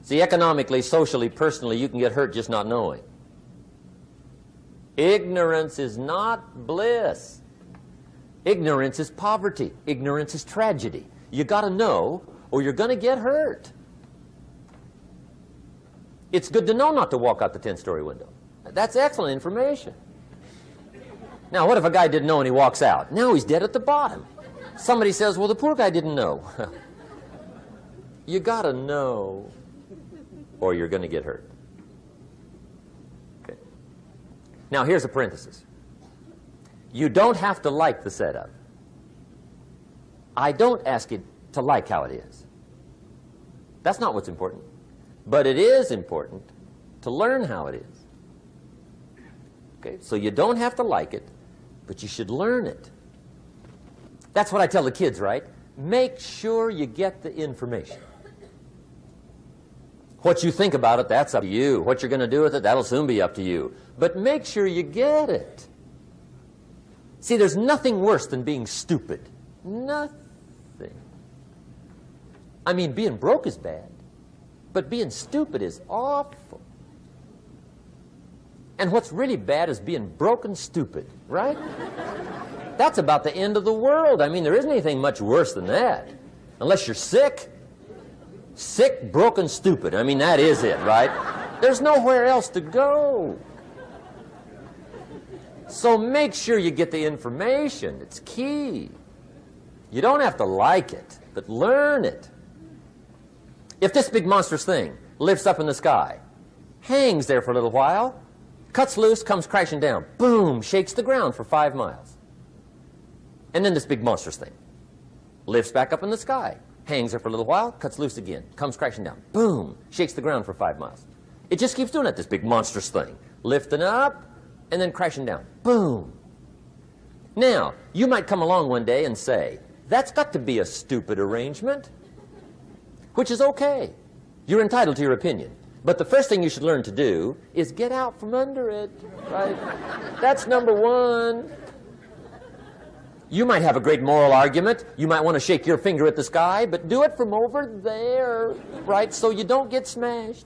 See, economically, socially, personally, you can get hurt just not knowing. Ignorance is not bliss. Ignorance is poverty. Ignorance is tragedy. You got to know, or you're going to get hurt. It's good to know not to walk out the 10-story window. That's excellent information. Now, what if a guy didn't know and he walks out? Now he's dead at the bottom. Somebody says, well, the poor guy didn't know. You got to know, or you're going to get hurt. Okay. Now, here's a parenthesis. You don't have to like the setup. I don't ask you to like how it is. That's not what's important. But it is important to learn how it is. Okay, so you don't have to like it, but you should learn it. That's what I tell the kids, right? Make sure you get the information. What you think about it, that's up to you. What you're going to do with it, that'll soon be up to you. But make sure you get it. See, there's nothing worse than being stupid. Nothing. I mean, being broke is bad, but being stupid is awful. And what's really bad is being broken stupid, right? That's about the end of the world. I mean, there isn't anything much worse than that. Unless you're sick. Sick, broken, stupid. I mean, that is it, right? There's nowhere else to go. So make sure you get the information. It's key. You don't have to like it, but learn it. If this big monstrous thing lifts up in the sky, hangs there for a little while, cuts loose, comes crashing down, boom, shakes the ground for 5 miles. And then this big monstrous thing lifts back up in the sky, hangs there for a little while, cuts loose again, comes crashing down, boom, shakes the ground for 5 miles. It just keeps doing that, this big monstrous thing, lifting up and then crashing down, boom. Now, you might come along one day and say, that's got to be a stupid arrangement, which is okay. You're entitled to your opinion. But the first thing you should learn to do is get out from under it, right? That's number one. You might have a great moral argument. You might want to shake your finger at the sky, but do it from over there, right, so you don't get smashed.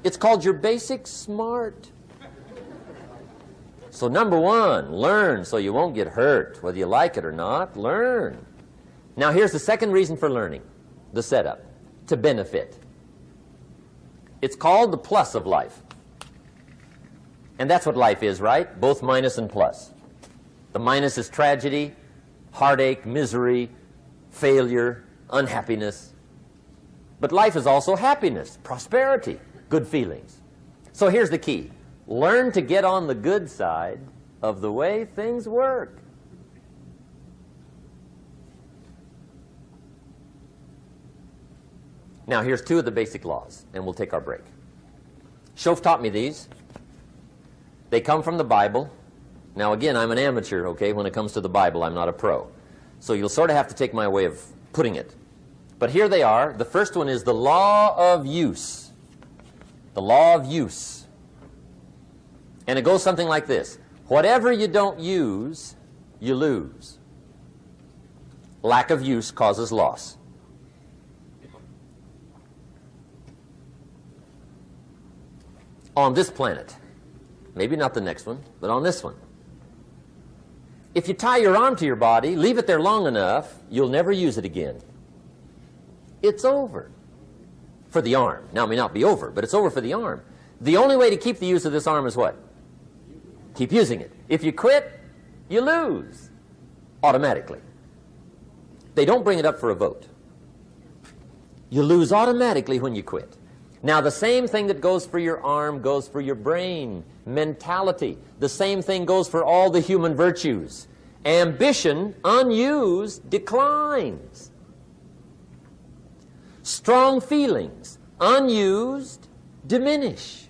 It's called your basic smart. So number one, learn so you won't get hurt, whether you like it or not. Learn. Now here's the second reason for learning, the setup, to benefit. It's called the plus of life. And that's what life is, right? Both minus and plus. The minus is tragedy, heartache, misery, failure, unhappiness. But life is also happiness, prosperity, good feelings. So here's the key. Learn to get on the good side of the way things work. Now, here's 2 of the basic laws, and we'll take our break. Schoaf taught me these. They come from the Bible. Now, again, I'm an amateur, okay? When it comes to the Bible, I'm not a pro. So you'll sort of have to take my way of putting it. But here they are. The first one is the law of use. The law of use. And it goes something like this. Whatever you don't use, you lose. Lack of use causes loss. On this planet, maybe not the next one, but on this one, if you tie your arm to your body, leave it there long enough, you'll never use it again. It's over for the arm. Now, it may not be over, but it's over for the arm. The only way to keep the use of this arm is what? Keep using it. If you quit, you lose automatically. They don't bring it up for a vote. You lose automatically when you quit. Now, the same thing that goes for your arm goes for your brain, mentality. The same thing goes for all the human virtues. Ambition, unused, declines. Strong feelings, unused, diminish.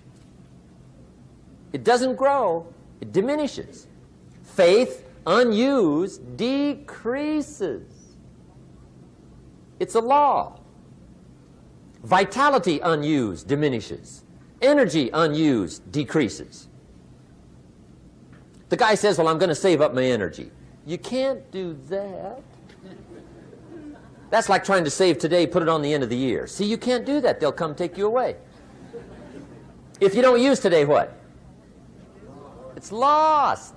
It doesn't grow, it diminishes. Faith, unused, decreases. It's a law. Vitality unused diminishes. Energy unused decreases. The guy says, well, I'm going to save up my energy. You can't do that. That's like trying to save today, put it on the end of the year. See, you can't do that. They'll come take you away. If you don't use today, what? It's lost.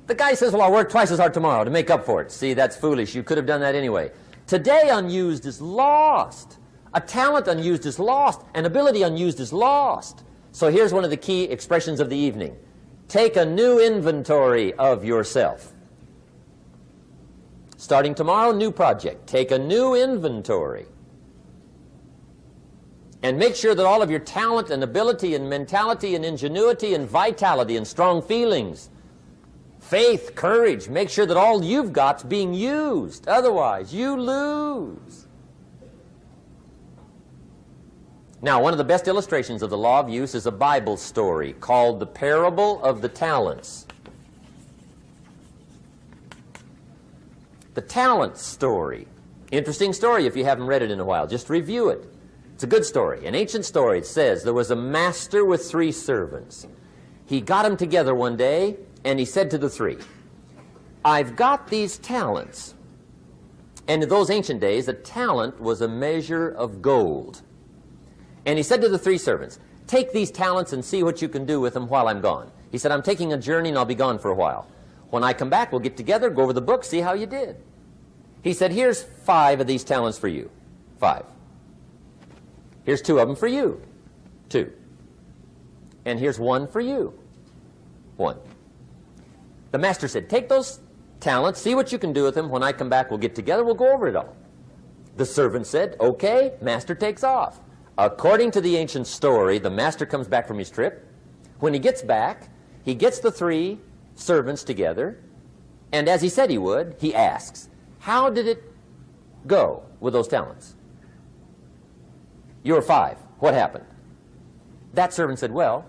The guy says, well, I'll work twice as hard tomorrow to make up for it. See, that's foolish. You could have done that anyway. Today unused is lost. A talent unused is lost. An ability unused is lost. So here's one of the key expressions of the evening. Take a new inventory of yourself. Starting tomorrow, new project. Take a new inventory. And make sure that all of your talent and ability and mentality and ingenuity and vitality and strong feelings, faith, courage, make sure that all you've got's being used. Otherwise, you lose. Now, one of the best illustrations of the law of use is a Bible story called the Parable of the Talents. The talent story. Interesting story if you haven't read it in a while. Just review it. It's a good story. An ancient story. It says there was a master with 3 servants. He got them together one day and he said to the 3, I've got these talents. And in those ancient days, a talent was a measure of gold. And he said to the 3 servants, take these talents and see what you can do with them while I'm gone. He said, I'm taking a journey and I'll be gone for a while. When I come back, we'll get together, go over the book, see how you did. He said, here's 5 of these talents for you. 5. Here's 2 of them for you. 2. And here's 1 for you. 1. The master said, take those talents, see what you can do with them. When I come back, we'll get together, we'll go over it all. The servant said, okay, master takes off. According to the ancient story, the master comes back from his trip. When he gets back, he gets the 3 servants together, and as he said he would, he asks, how did it go with those talents? You were 5. What happened? That servant said, well,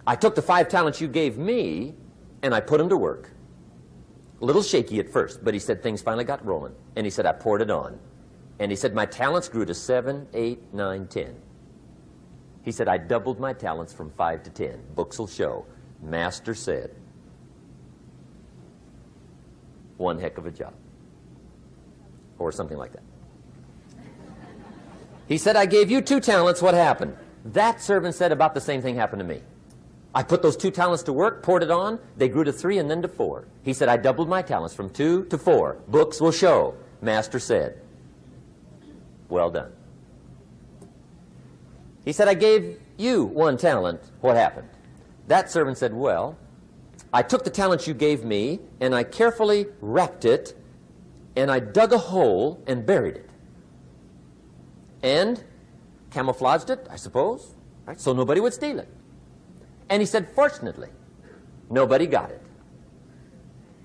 I took the 5 talents you gave me, and I put them to work. A little shaky at first, but he said things finally got rolling. And he said, I poured it on. And he said, my talents grew to 7, 8, 9, 10. He said, I doubled my talents from 5 to 10. Books will show. Master said, one heck of a job. Or something like that. He said, I gave you 2 talents. What happened? That servant said, about the same thing happened to me. I put those 2 talents to work, poured it on. They grew to 3 and then to 4. He said, I doubled my talents from 2 to 4. Books will show. Master said, well done. He said, I gave you 1 talent. What happened? That servant said, well, I took the talents you gave me, and I carefully wrapped it, and I dug a hole and buried it. And camouflaged it, I suppose, right, so nobody would steal it. And he said, fortunately, nobody got it.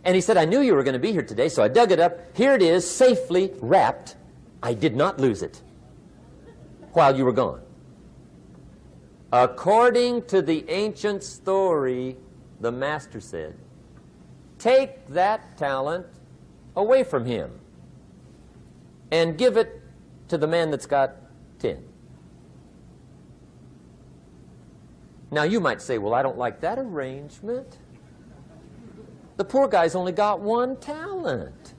And he said, I knew you were going to be here today, so I dug it up. Here it is, safely wrapped. I did not lose it while you were gone. According to the ancient story, the master said, take that talent away from him and give it to the man that's got 10. Now you might say, well, I don't like that arrangement. The poor guy's only got 1 talent.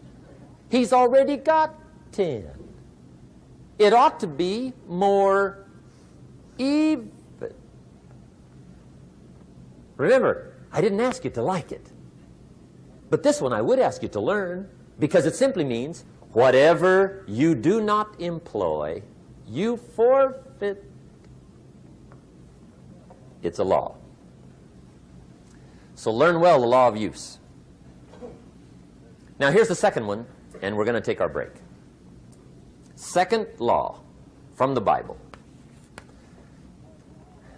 He's already got 10. It ought to be more even. Remember, I didn't ask you to like it. But this one I would ask you to learn, because it simply means whatever you do not employ, you forfeit. It's a law. So learn well the law of use. Now here's the second one, and we're going to take our break. Second law from the Bible.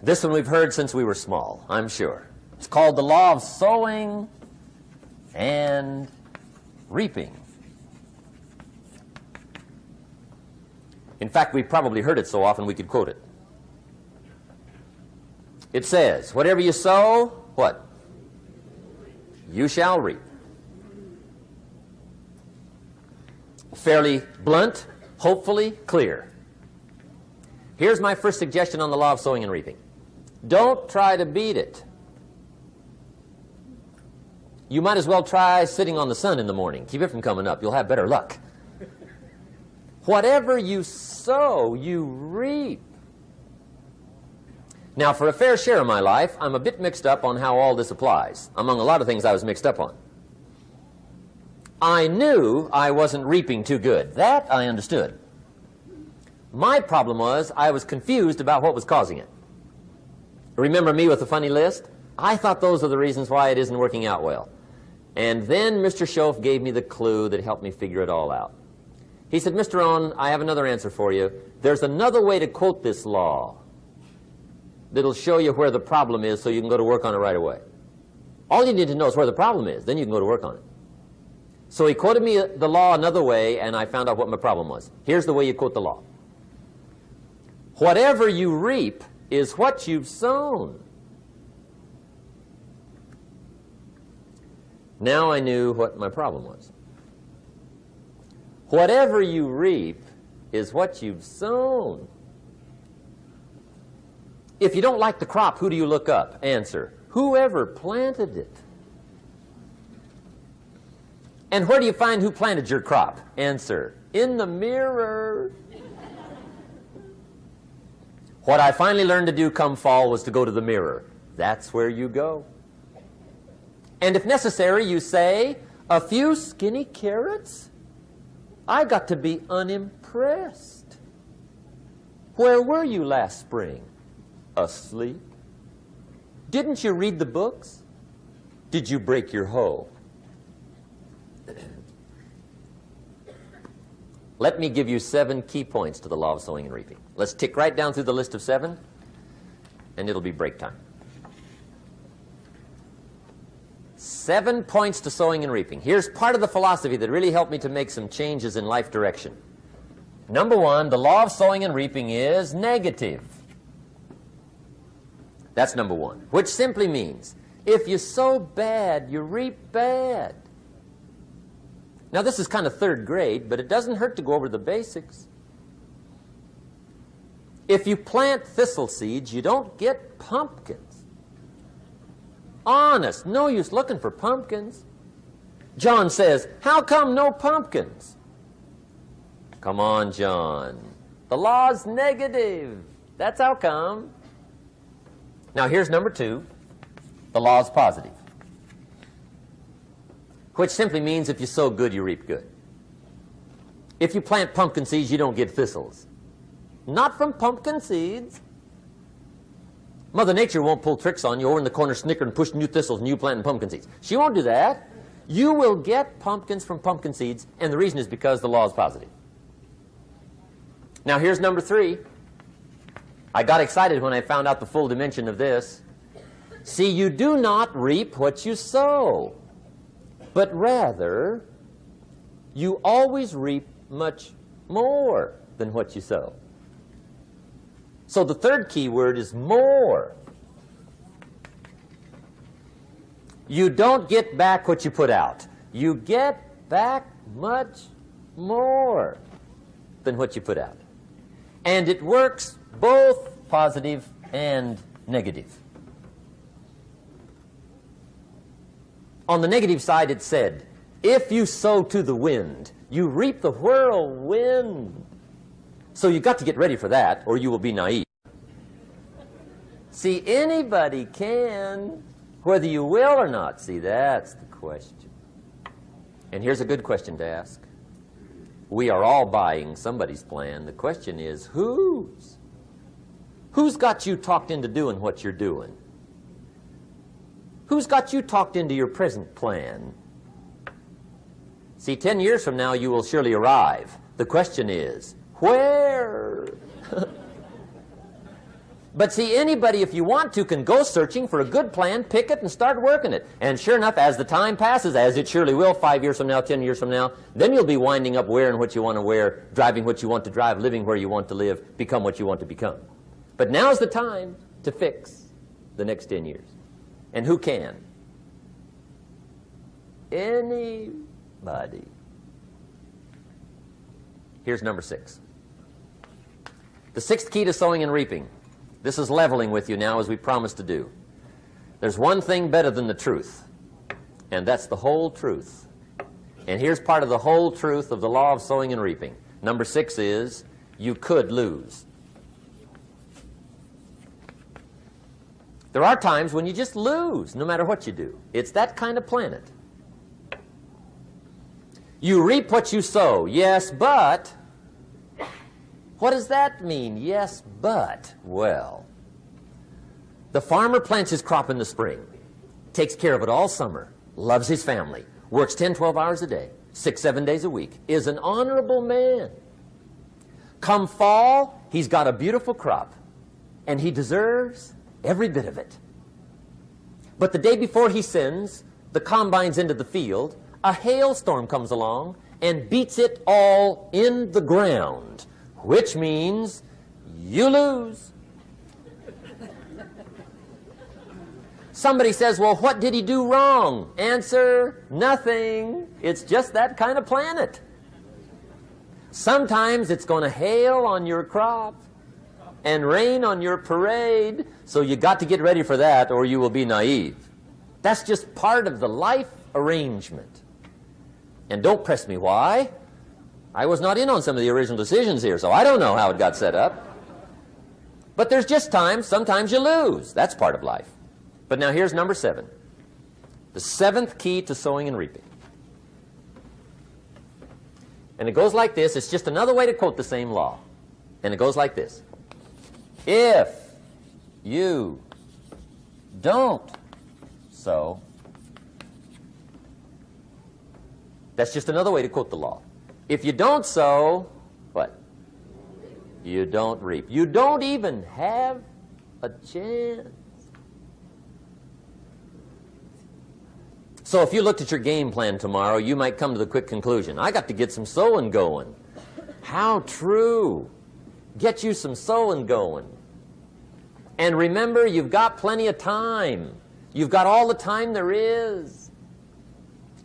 This one we've heard since we were small, I'm sure. It's called the law of sowing and reaping. In fact, we've probably heard it so often we could quote it. It says, whatever you sow, what? You shall reap. Fairly blunt, hopefully clear. Here's my first suggestion on the law of sowing and reaping. Don't try to beat it. You might as well try sitting on the sun in the morning. Keep it from coming up. You'll have better luck. Whatever you sow, you reap. Now, for a fair share of my life, I'm a bit mixed up on how all this applies. Among a lot of things I was mixed up on. I knew I wasn't reaping too good. That I understood. My problem was I was confused about what was causing it. Remember me with the funny list? I thought those are the reasons why it isn't working out well. And then Mr. Schoaf gave me the clue that helped me figure it all out. He said, Mr. Rohn, I have another answer for you. There's another way to quote this law that'll show you where the problem is so you can go to work on it right away. All you need to know is where the problem is. Then you can go to work on it. So he quoted me the law another way, and I found out what my problem was. Here's the way you quote the law. Whatever you reap is what you've sown. Now I knew what my problem was. Whatever you reap is what you've sown. If you don't like the crop, who do you look up? Answer, whoever planted it. And where do you find who planted your crop? Answer, in the mirror. What I finally learned to do come fall was to go to the mirror. That's where you go. And if necessary, you say, a few skinny carrots? I got to be unimpressed. Where were you last spring? Asleep. Didn't you read the books? Did you break your hoe? Let me give you 7 key points to the law of sowing and reaping. Let's tick right down through the list of 7, and it'll be break time. 7 points to sowing and reaping. Here's part of the philosophy that really helped me to make some changes in life direction. Number 1, the law of sowing and reaping is negative. That's number 1, which simply means if you sow bad, you reap bad. Now, this is kind of 3rd grade, but it doesn't hurt to go over the basics. If you plant thistle seeds, you don't get pumpkins. Honest, no use looking for pumpkins. John says, how come no pumpkins? Come on, John. The law's negative. That's how come. Now, here's number 2. The law's positive, which simply means if you sow good, you reap good. If you plant pumpkin seeds, you don't get thistles. Not from pumpkin seeds. Mother Nature won't pull tricks on you over in the corner snickering and pushing new thistles and you planting pumpkin seeds. She won't do that. You will get pumpkins from pumpkin seeds, and the reason is because the law is positive. Now, here's number 3. I got excited when I found out the full dimension of this. See, you do not reap what you sow, but rather, you always reap much more than what you sow. So the 3rd key word is more. You don't get back what you put out. You get back much more than what you put out. And it works both positive and negative. On the negative side, it said, if you sow to the wind, you reap the whirlwind. So you've got to get ready for that, or you will be naive. See, anybody can, whether you will or not. See, that's the question. And here's a good question to ask. We are all buying somebody's plan. The question is, whose? Who's got you talked into doing what you're doing? Who's got you talked into your present plan? See, 10 years from now, you will surely arrive. The question is, where? But see, anybody, if you want to, can go searching for a good plan, pick it, and start working it. And sure enough, as the time passes, as it surely will 5 years from now, 10 years from now, then you'll be winding up wearing what you want to wear, driving what you want to drive, living where you want to live, become what you want to become. But now's the time to fix the next 10 years. And who can? Anybody. Here's number 6. The 6th key to sowing and reaping. This is leveling with you now, as we promised to do. There's one thing better than the truth, and that's the whole truth. And here's part of the whole truth of the law of sowing and reaping. Number 6 is, you could lose. There are times when you just lose, no matter what you do. It's that kind of planet. You reap what you sow, yes, but... What does that mean? Yes, but. Well, the farmer plants his crop in the spring, takes care of it all summer, loves his family, works 10, 12 hours a day, 6, 7 days a week, is an honorable man. Come fall, he's got a beautiful crop, and he deserves every bit of it. But the day before he sends the combines into the field, a hailstorm comes along and beats it all in the ground, which means you lose. Somebody says, well, what did he do wrong? Answer, nothing. It's just that kind of planet. Sometimes it's going to hail on your crop and rain on your parade, so you got to get ready for that or you will be naive. That's just part of the life arrangement. And don't press me why. I was not in on some of the original decisions here, so I don't know how it got set up. But there's just times, sometimes you lose. That's part of life. But now here's number 7. The 7th key to sowing and reaping. And it goes like this. It's just another way to quote the same law. And it goes like this. If you don't sow, that's just another way to quote the law. If you don't sow, what? You don't reap. You don't even have a chance. So if you looked at your game plan tomorrow, you might come to the quick conclusion, I got to get some sowing going. How true. Get you some sowing going. And remember, you've got plenty of time. You've got all the time there is.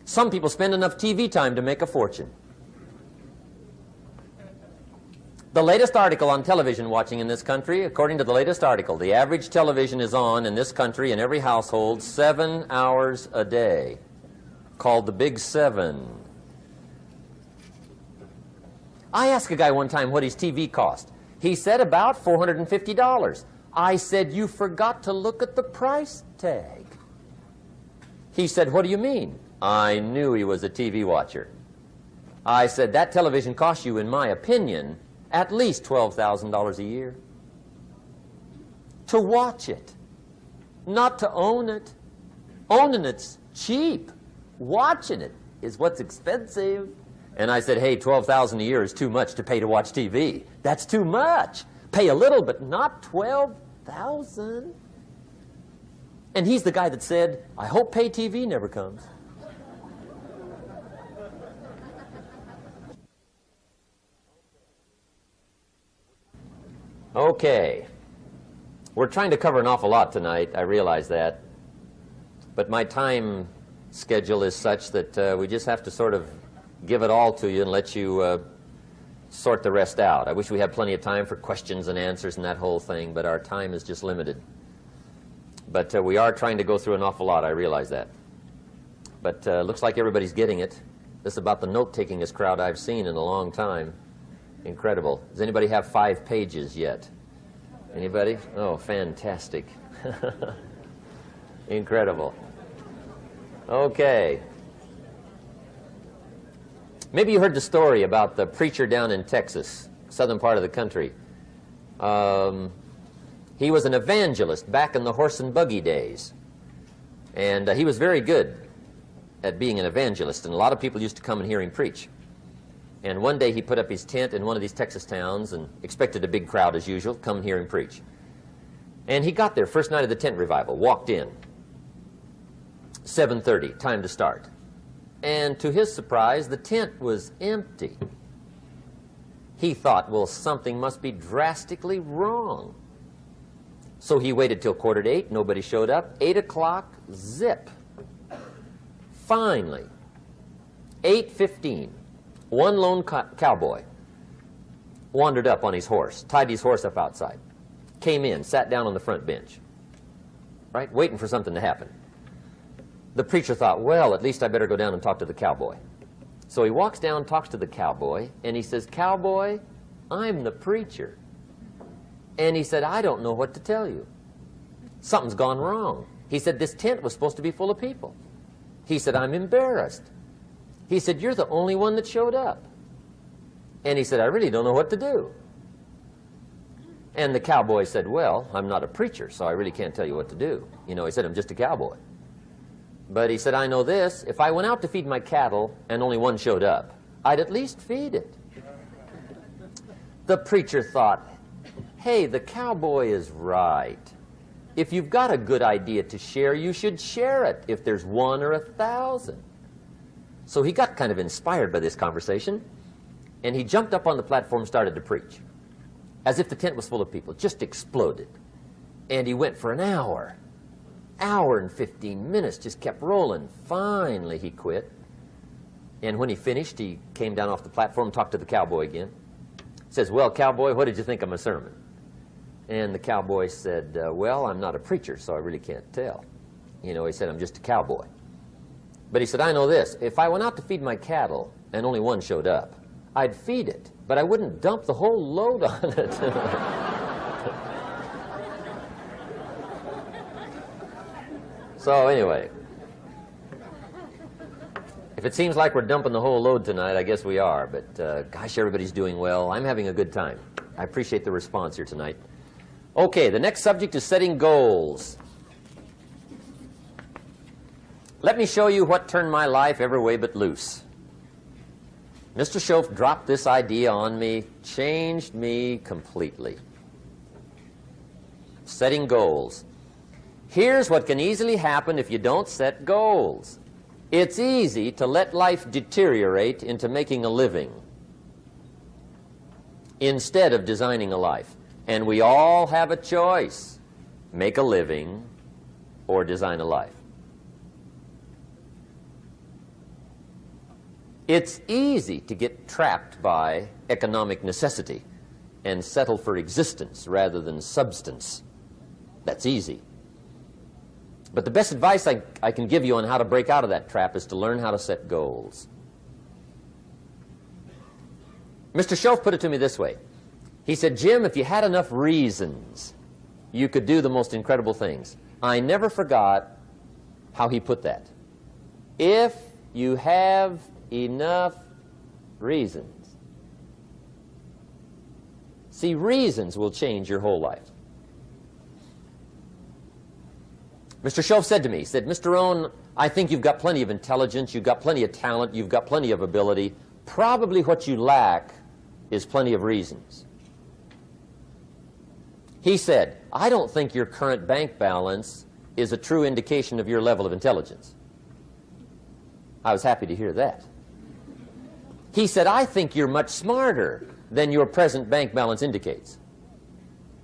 Some people spend enough TV time to make a fortune. The latest article on television watching in this country, according to the latest article, the average television is on in this country in every household 7 hours a day, called the Big 7. I asked a guy one time what his TV cost. He said about $450. I said, you forgot to look at the price tag. He said, what do you mean? I knew he was a TV watcher. I said, that television costs you, in my opinion, at least $12,000 a year. To watch it, not to own it. Owning it's cheap. Watching it is what's expensive. And I said, hey, $12,000 a year is too much to pay to watch TV. That's too much. Pay a little, but not $12,000. And he's the guy that said, I hope pay TV never comes. Okay. We're trying to cover an awful lot tonight, I realize that. But my time schedule is such that we just have to sort of give it all to you and let you sort the rest out. I wish we had plenty of time for questions and answers and that whole thing, but our time is just limited. But we are trying to go through an awful lot, I realize that. But looks like everybody's getting it. This is about the note-takingest crowd I've seen in a long time. Incredible. Does anybody have 5 pages yet? Anybody? Oh, fantastic. Incredible. Okay. Maybe you heard the story about the preacher down in Texas, southern part of the country. He was an evangelist back in the horse and buggy days. And he was very good at being an evangelist, and a lot of people used to come and hear him preach. And one day he put up his tent in one of these Texas towns and expected a big crowd as usual, come and hear him preach. And he got there, first night of the tent revival, walked in. 7:30, time to start. And to his surprise, the tent was empty. He thought, well, something must be drastically wrong. So he waited till 7:45, nobody showed up. 8 o'clock, zip. Finally, 8:15, one lone cowboy wandered up on his horse, tied his horse up outside, came in, sat down on the front bench, right, waiting for something to happen. The preacher thought, well, at least I better go down and talk to the cowboy. So he walks down, talks to the cowboy, and he says, Cowboy, I'm the preacher. And he said, I don't know what to tell you. Something's gone wrong. He said, this tent was supposed to be full of people. He said, I'm embarrassed. He said, you're the only one that showed up. And he said, I really don't know what to do. And the cowboy said, well, I'm not a preacher, so I really can't tell you what to do. You know, he said, I'm just a cowboy. But he said, I know this, if I went out to feed my cattle and only one showed up, I'd at least feed it. The preacher thought, hey, the cowboy is right. If you've got a good idea to share, you should share it, if there's 1 or 1,000. So he got kind of inspired by this conversation, and he jumped up on the platform and started to preach, as if the tent was full of people, just exploded. And he went for an hour and 15 minutes, just kept rolling. Finally, he quit. And when he finished, he came down off the platform, talked to the cowboy again. Says, well, cowboy, what did you think of my sermon? And the cowboy said, well, I'm not a preacher, so I really can't tell. You know, he said, I'm just a cowboy. But he said, I know this. If I went out to feed my cattle and only one showed up, I'd feed it, but I wouldn't dump the whole load on it. So anyway, if it seems like we're dumping the whole load tonight, I guess we are. But gosh, everybody's doing well. I'm having a good time. I appreciate the response here tonight. Okay, the next subject is setting goals. Let me show you what turned my life every way but loose. Mr. Schoaf dropped this idea on me, changed me completely. Setting goals. Here's what can easily happen if you don't set goals. It's easy to let life deteriorate into making a living instead of designing a life. And we all have a choice. Make a living or design a life. It's easy to get trapped by economic necessity and settle for existence rather than substance. That's easy. But the best advice I can give you on how to break out of that trap is to learn how to set goals. Mr. Schoaf put it to me this way. He said, Jim, if you had enough reasons, you could do the most incredible things. I never forgot how he put that. If you have enough reasons. See, reasons will change your whole life. Mr. Schoaf said to me, he said, Mr. Rohn, I think you've got plenty of intelligence, you've got plenty of talent, you've got plenty of ability. Probably what you lack is plenty of reasons. He said, I don't think your current bank balance is a true indication of your level of intelligence. I was happy to hear that. He said, I think you're much smarter than your present bank balance indicates.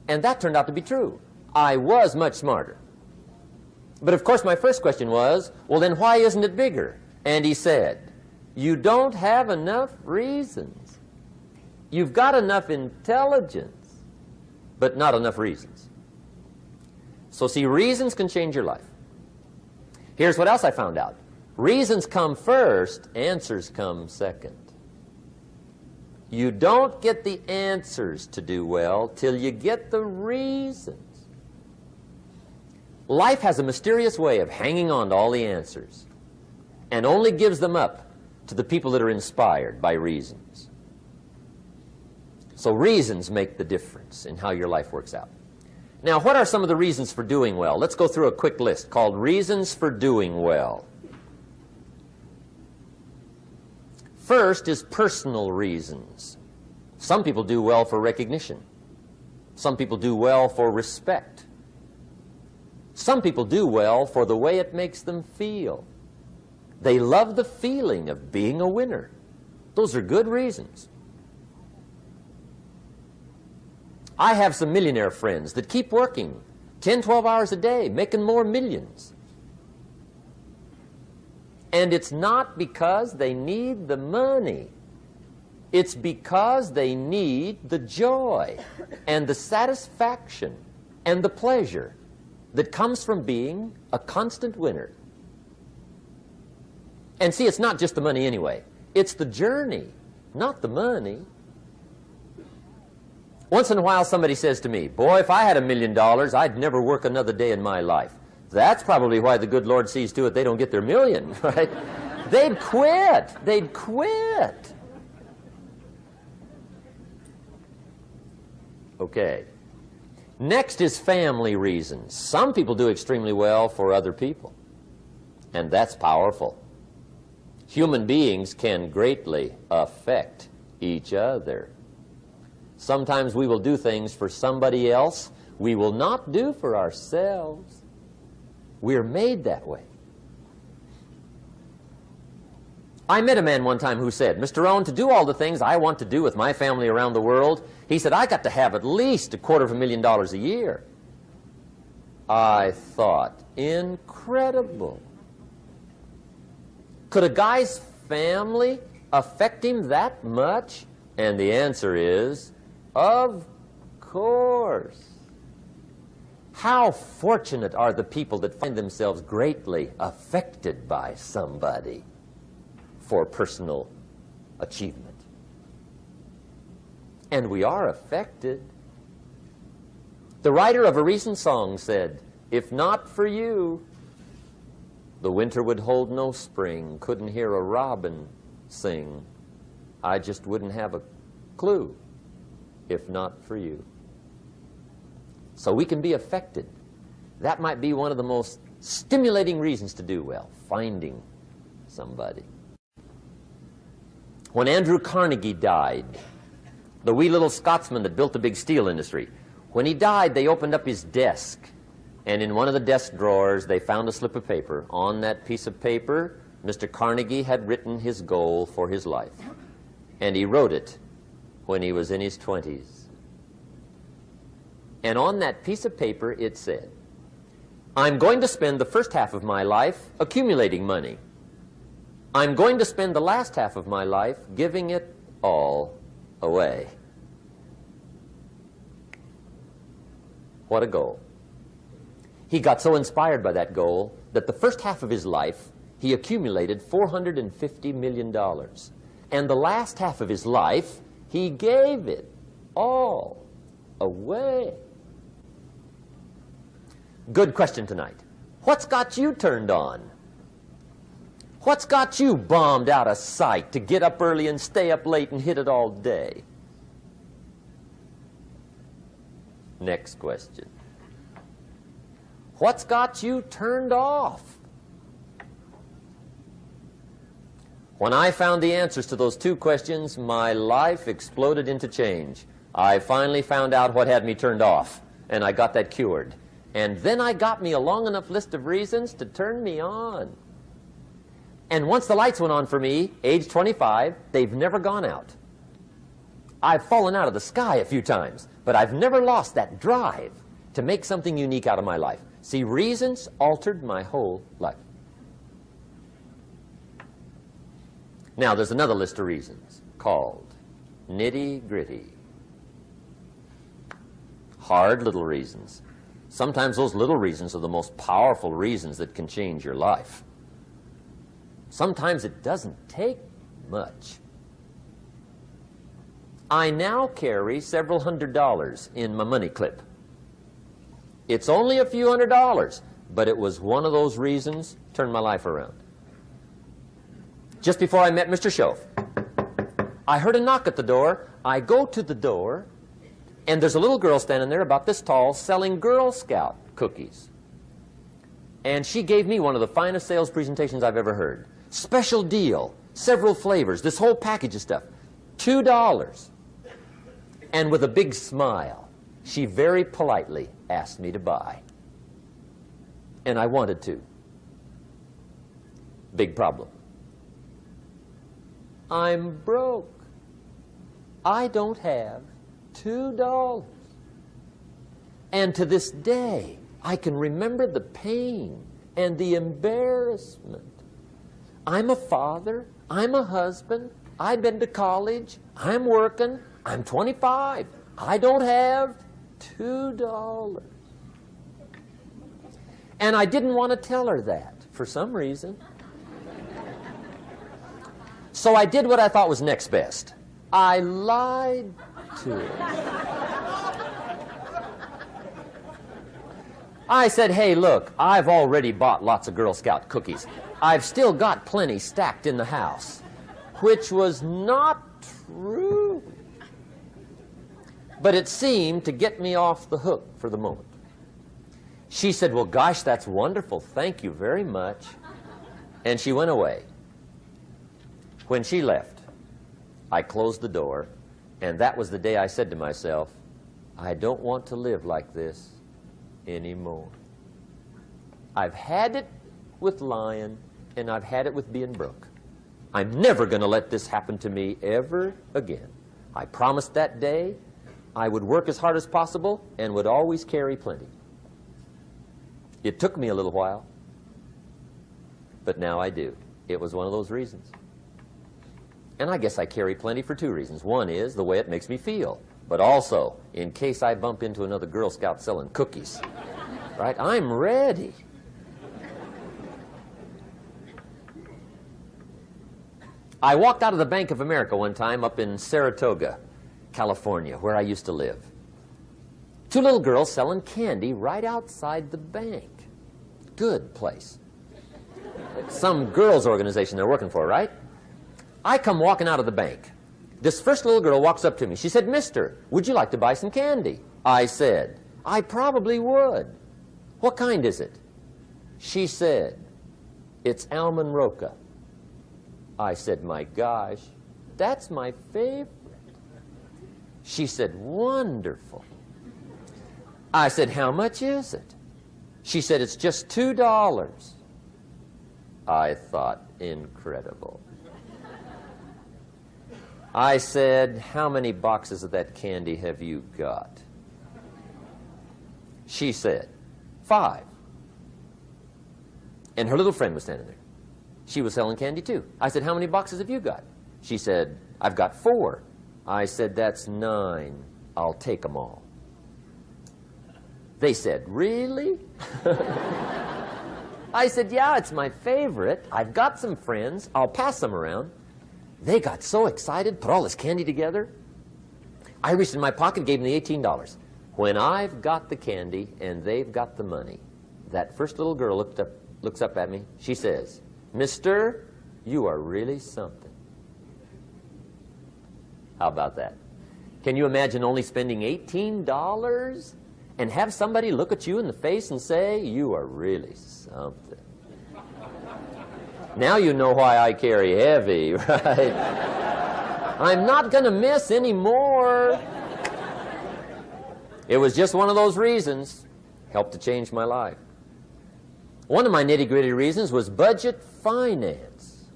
And that turned out to be true. I was much smarter. But of course my first question was, well then why isn't it bigger? And he said, you don't have enough reasons. You've got enough intelligence, but not enough reasons. So see, reasons can change your life. Here's what else I found out. Reasons come first, answers come second. You don't get the answers to do well till you get the reasons. Life has a mysterious way of hanging on to all the answers and only gives them up to the people that are inspired by reasons. So reasons make the difference in how your life works out. Now, what are some of the reasons for doing well? Let's go through a quick list called Reasons for Doing Well. First is personal reasons. Some people do well for recognition. Some people do well for respect. Some people do well for the way it makes them feel. They love the feeling of being a winner. Those are good reasons. I have some millionaire friends that keep working 10, 12 hours a day, making more millions. And it's not because they need the money. It's because they need the joy and the satisfaction and the pleasure that comes from being a constant winner. And see, it's not just the money anyway. It's the journey, not the money. Once in a while somebody says to me, boy, if I had $1 million, I'd never work another day in my life. That's probably why the good Lord sees to it they don't get their million, right? They'd quit. They'd quit. Okay. Next is family reasons. Some people do extremely well for other people, and that's powerful. Human beings can greatly affect each other. Sometimes we will do things for somebody else we will not do for ourselves. We're made that way. I met a man one time who said, Mr. Rohn, to do all the things I want to do with my family around the world, he said, I got to have at least $250,000 a year. I thought, incredible. Could a guy's family affect him that much? And the answer is, of course. How fortunate are the people that find themselves greatly affected by somebody for personal achievement. And we are affected. The writer of a recent song said, "If not for you, the winter would hold no spring, couldn't hear a robin sing. I just wouldn't have a clue if not for you." So we can be affected. That might be one of the most stimulating reasons to do well, finding somebody. When Andrew Carnegie died, the wee little Scotsman that built the big steel industry, when he died, they opened up his desk, and in one of the desk drawers, they found a slip of paper. On that piece of paper, Mr. Carnegie had written his goal for his life, and he wrote it when he was in his 20s. And on that piece of paper, it said, "I'm going to spend the first half of my life accumulating money. I'm going to spend the last half of my life giving it all away." What a goal. He got so inspired by that goal that the first half of his life, he accumulated $450 million. And the last half of his life, he gave it all away. Good question tonight. What's got you turned on? What's got you bombed out of sight to get up early and stay up late and hit it all day? Next question. What's got you turned off? When I found the answers to those two questions, my life exploded into change. I finally found out what had me turned off, and I got that cured. And then I got me a long enough list of reasons to turn me on. And once the lights went on for me, age 25, they've never gone out. I've fallen out of the sky a few times, but I've never lost that drive to make something unique out of my life. See, reasons altered my whole life. Now, there's another list of reasons called nitty-gritty. Hard little reasons. Sometimes those little reasons are the most powerful reasons that can change your life. Sometimes it doesn't take much. I now carry several $100s in my money clip. It's only a few $100s, but it was one of those reasons turned my life around. Just before I met Mr. Schoaf, I heard a knock at the door. I go to the door, and there's a little girl standing there about this tall selling Girl Scout cookies. And she gave me one of the finest sales presentations I've ever heard. Special deal, several flavors, this whole package of stuff, $2. And with a big smile, she very politely asked me to buy. And I wanted to. Big problem. I'm broke. I don't have $2. And to this day, I can remember the pain and the embarrassment. I'm a father. I'm a husband. I've been to college. I'm working. I'm 25. I don't have $2. And I didn't want to tell her that for some reason. So I did what I thought was next best. I lied to her. I said, "Hey, look, I've already bought lots of Girl Scout cookies. I've still got plenty stacked in the house," which was not true. But it seemed to get me off the hook for the moment. She said, "Well, gosh, that's wonderful. Thank you very much." And she went away. When she left, I closed the door, and that was the day I said to myself, I don't want to live like this anymore. I've had it with lying, and I've had it with being broke. I'm never going to let this happen to me ever again. I promised that day I would work as hard as possible and would always carry plenty. It took me a little while, but now I do. It was one of those reasons. And I guess I carry plenty for two reasons. One is the way it makes me feel, but also in case I bump into another Girl Scout selling cookies. right? I'm ready. I walked out of the Bank of America one time up in Saratoga, California, where I used to live. Two little girls selling candy right outside the bank. Good place. Some girls' organization they're working for, right? I come walking out of the bank. This first little girl walks up to me. She said, "Mister, would you like to buy some candy?" I said, "I probably would." "What kind is it?" She said, "It's almond roca." I said, "My gosh, that's my favorite." She said, "Wonderful." I said, "How much is it?" She said, "It's just $2. I thought, incredible. I said, "How many boxes of that candy have you got?" She said, 5. And her little friend was standing there. She was selling candy too. I said, "How many boxes have you got?" She said, "I've got 4. I said, "That's 9. I'll take them all." They said, "Really?" I said, "Yeah, it's my favorite. I've got some friends. I'll pass them around." They got so excited, put all this candy together. I reached in my pocket, gave them the $18. When I've got the candy and they've got the money, that first little girl looks up at me. She says, "Mister, you are really something." How about that? Can you imagine only spending $18 and have somebody look at you in the face and say, "You are really something"? Now you know why I carry heavy, right? I'm not going to miss anymore. It was just one of those reasons. Helped to change my life. One of my nitty-gritty reasons was budget finance.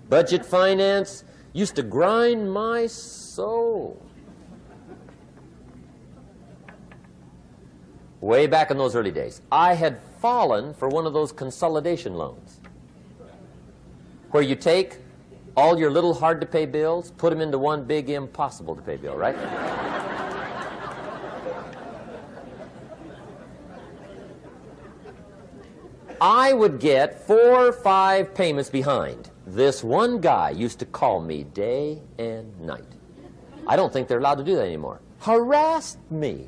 Budget finance used to grind my soul. Way back in those early days, I had fallen for one of those consolidation loans, where you take all your little hard-to-pay bills, put them into one big impossible-to-pay bill, right? I would get 4 or 5 payments behind. This one guy used to call me day and night. I don't think they're allowed to do that anymore. Harassed me.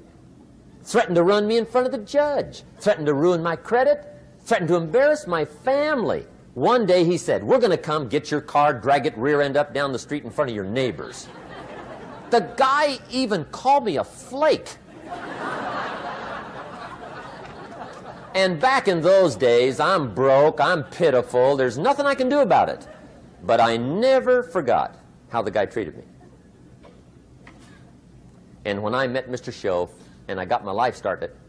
Threatened to run me in front of the judge. Threatened to ruin my credit. Threatened to embarrass my family. One day he said, "We're going to come get your car, drag it rear end up down the street in front of your neighbors." The guy even called me a flake. And back in those days, I'm broke, I'm pitiful, there's nothing I can do about it. But I never forgot how the guy treated me. And when I met Mr. Schoaf and I got my life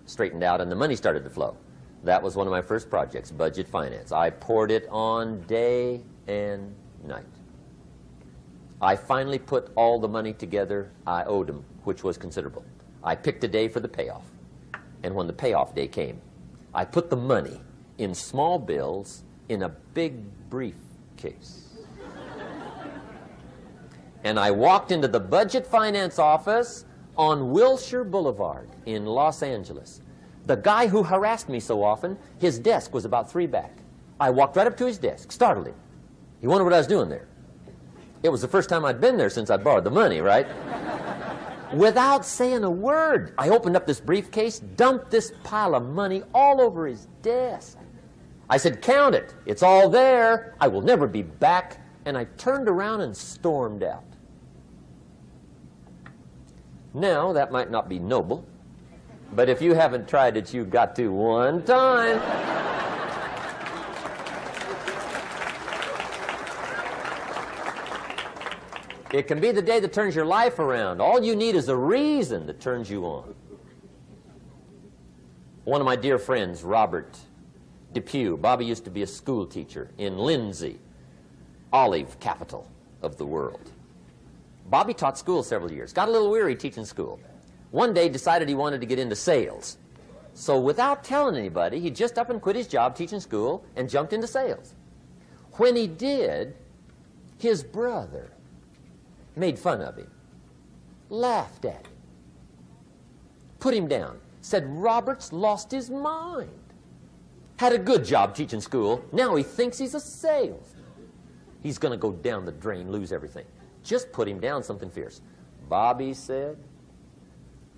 straightened out and the money started to flow, that was one of my first projects, budget finance. I poured it on day and night. I finally put all the money together I owed him, which was considerable. I picked a day for the payoff. And when the payoff day came, I put the money in small bills in a big briefcase. And I walked into the budget finance office on Wilshire Boulevard in Los Angeles. The guy who harassed me so often, his desk was about 3 back. I walked right up to his desk, startled him. He wondered what I was doing there. It was the first time I'd been there since I'd borrowed the money, right? Without saying a word, I opened up this briefcase, dumped this pile of money all over his desk. I said, "Count it. It's all there. I will never be back." And I turned around and stormed out. Now, that might not be noble, but if you haven't tried it, you've got to one time. It can be the day that turns your life around. All you need is a reason that turns you on. One of my dear friends, Robert Depew, Bobby used to be a school teacher in Lindsay, olive capital of the world. Bobby taught school several years, got a little weary teaching school. One day decided he wanted to get into sales. So without telling anybody, he just up and quit his job teaching school and jumped into sales. When he did, his brother made fun of him, laughed at him, put him down, said Robert's lost his mind. Had a good job teaching school. Now he thinks he's a salesman. He's going to go down the drain, lose everything. Just put him down something fierce. Bobby said,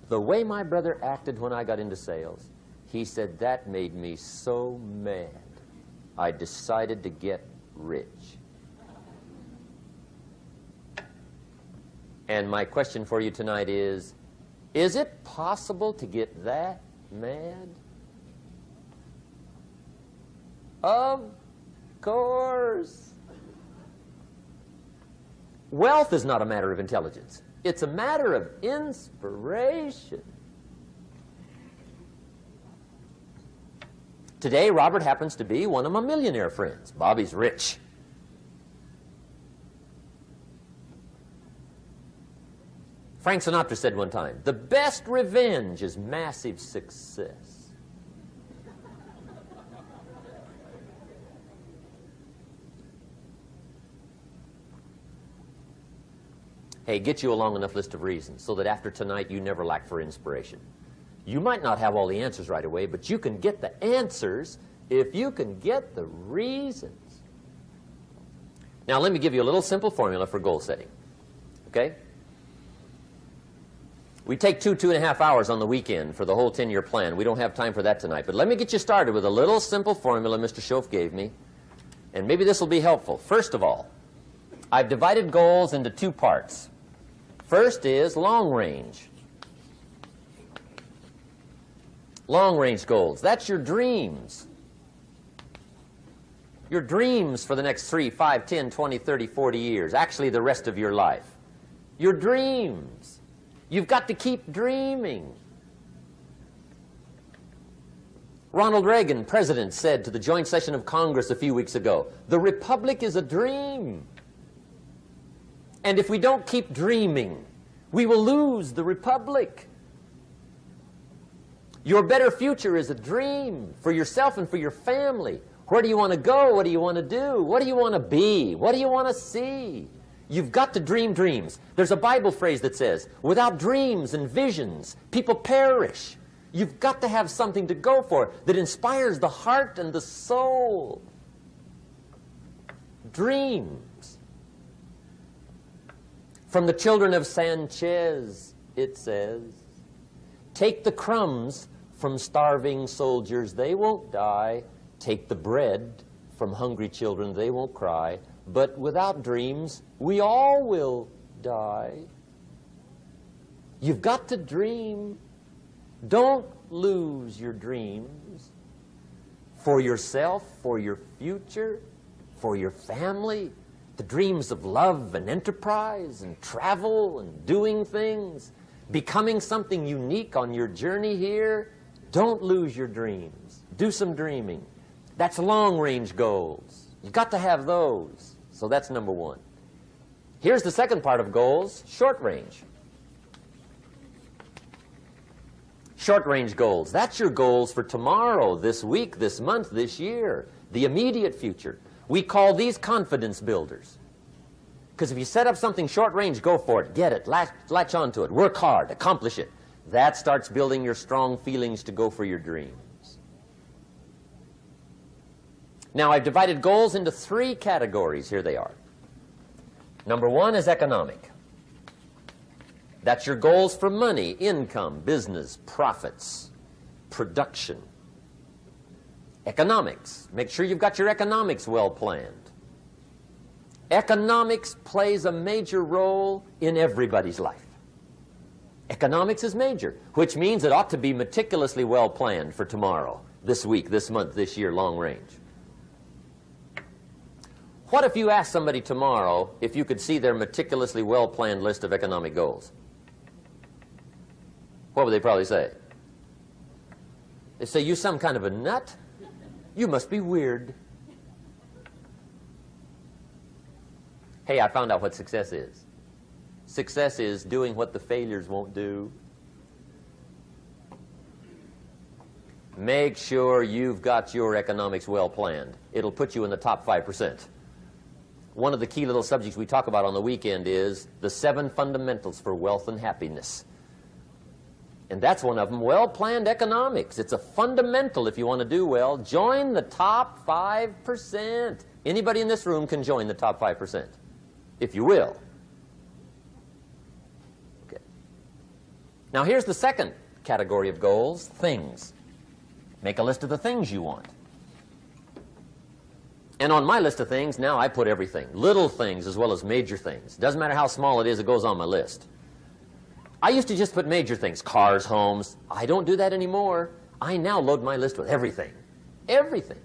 the way my brother acted when I got into sales, he said that made me so mad. I decided to get rich. And my question for you tonight is it possible to get that mad? Of course. Wealth is not a matter of intelligence. It's a matter of inspiration. Today, Robert happens to be one of my millionaire friends. Bobby's rich. Frank Sinatra said one time, the best revenge is massive success. Hey, get you a long enough list of reasons so that after tonight you never lack for inspiration. You might not have all the answers right away, but you can get the answers if you can get the reasons. Now, let me give you a little simple formula for goal setting. Okay? We take 2.5 hours on the weekend for the whole 10-year plan. We don't have time for that tonight. But let me get you started with a little simple formula Mr. Schoaf gave me. And maybe this will be helpful. First of all, I've divided goals into two parts. First is long range. Long range goals. That's your dreams. Your dreams for the next 3, 5, 10, 20, 30, 40 years. Actually, the rest of your life. Your dreams. You've got to keep dreaming. Ronald Reagan, president, said to the joint session of Congress a few weeks ago, the Republic is a dream. And if we don't keep dreaming, we will lose the Republic. Your better future is a dream for yourself and for your family. Where do you want to go? What do you want to do? What do you want to be? What do you want to see? You've got to dream dreams. There's a Bible phrase that says, without dreams and visions, people perish. You've got to have something to go for that inspires the heart and the soul. Dreams. From the children of Sanchez, it says, take the crumbs from starving soldiers, they won't die. Take the bread from hungry children, they won't cry. But without dreams, we all will die. You've got to dream. Don't lose your dreams for yourself, for your future, for your family. The dreams of love and enterprise and travel and doing things, becoming something unique on your journey here. Don't lose your dreams. Do some dreaming. That's long-range goals. You've got to have those. So that's number one. Here's the second part of goals, short range. Short-range goals. That's your goals for tomorrow, this week, this month, this year, the immediate future. We call these confidence builders. Because if you set up something short-range, go for it, get it, latch onto it, work hard, accomplish it. That starts building your strong feelings to go for your dreams. Now, I've divided goals into 3 categories. Here they are. Number 1 is economic. That's your goals for money, income, business, profits, production. Economics. Make sure you've got your economics well planned. Economics plays a major role in everybody's life. Economics is major, which means it ought to be meticulously well planned for tomorrow, this week, this month, this year, long range. What if you asked somebody tomorrow if you could see their meticulously well-planned list of economic goals? What would they probably say? They say, you some kind of a nut? You must be weird. Hey, I found out what success is. Success is doing what the failures won't do. Make sure you've got your economics well planned. It'll put you in the top 5%. One of the key little subjects we talk about on the weekend is the 7 fundamentals for wealth and happiness. And that's one of them, well-planned economics. It's a fundamental if you want to do well. Join the top 5%. Anybody in this room can join the top 5%, if you will. Okay. Now here's the second category of goals, things. Make a list of the things you want. And on my list of things, now I put everything. Little things as well as major things. Doesn't matter how small it is, it goes on my list. I used to just put major things, cars, homes. I don't do that anymore. I now load my list with everything. Everything.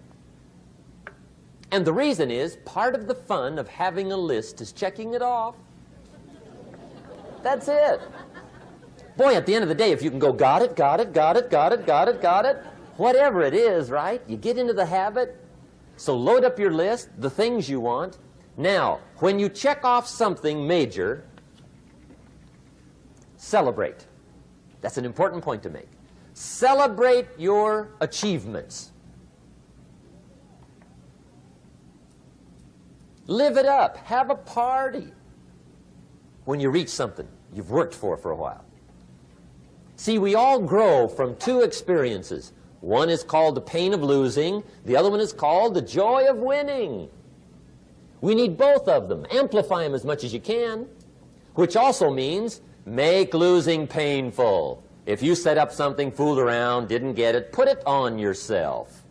And the reason is, part of the fun of having a list is checking it off. That's it. Boy, at the end of the day, if you can go, got it, got it, got it, got it, got it, got it, whatever it is, right? You get into the habit. So load up your list, the things you want. Now, when you check off something major, celebrate. That's an important point to make. Celebrate your achievements. Live it up. Have a party when you reach something you've worked for a while. See, we all grow from two experiences. One is called the pain of losing. The other one is called the joy of winning. We need both of them. Amplify them as much as you can, which also means make losing painful. If you set up something, fooled around, didn't get it, put it on yourself.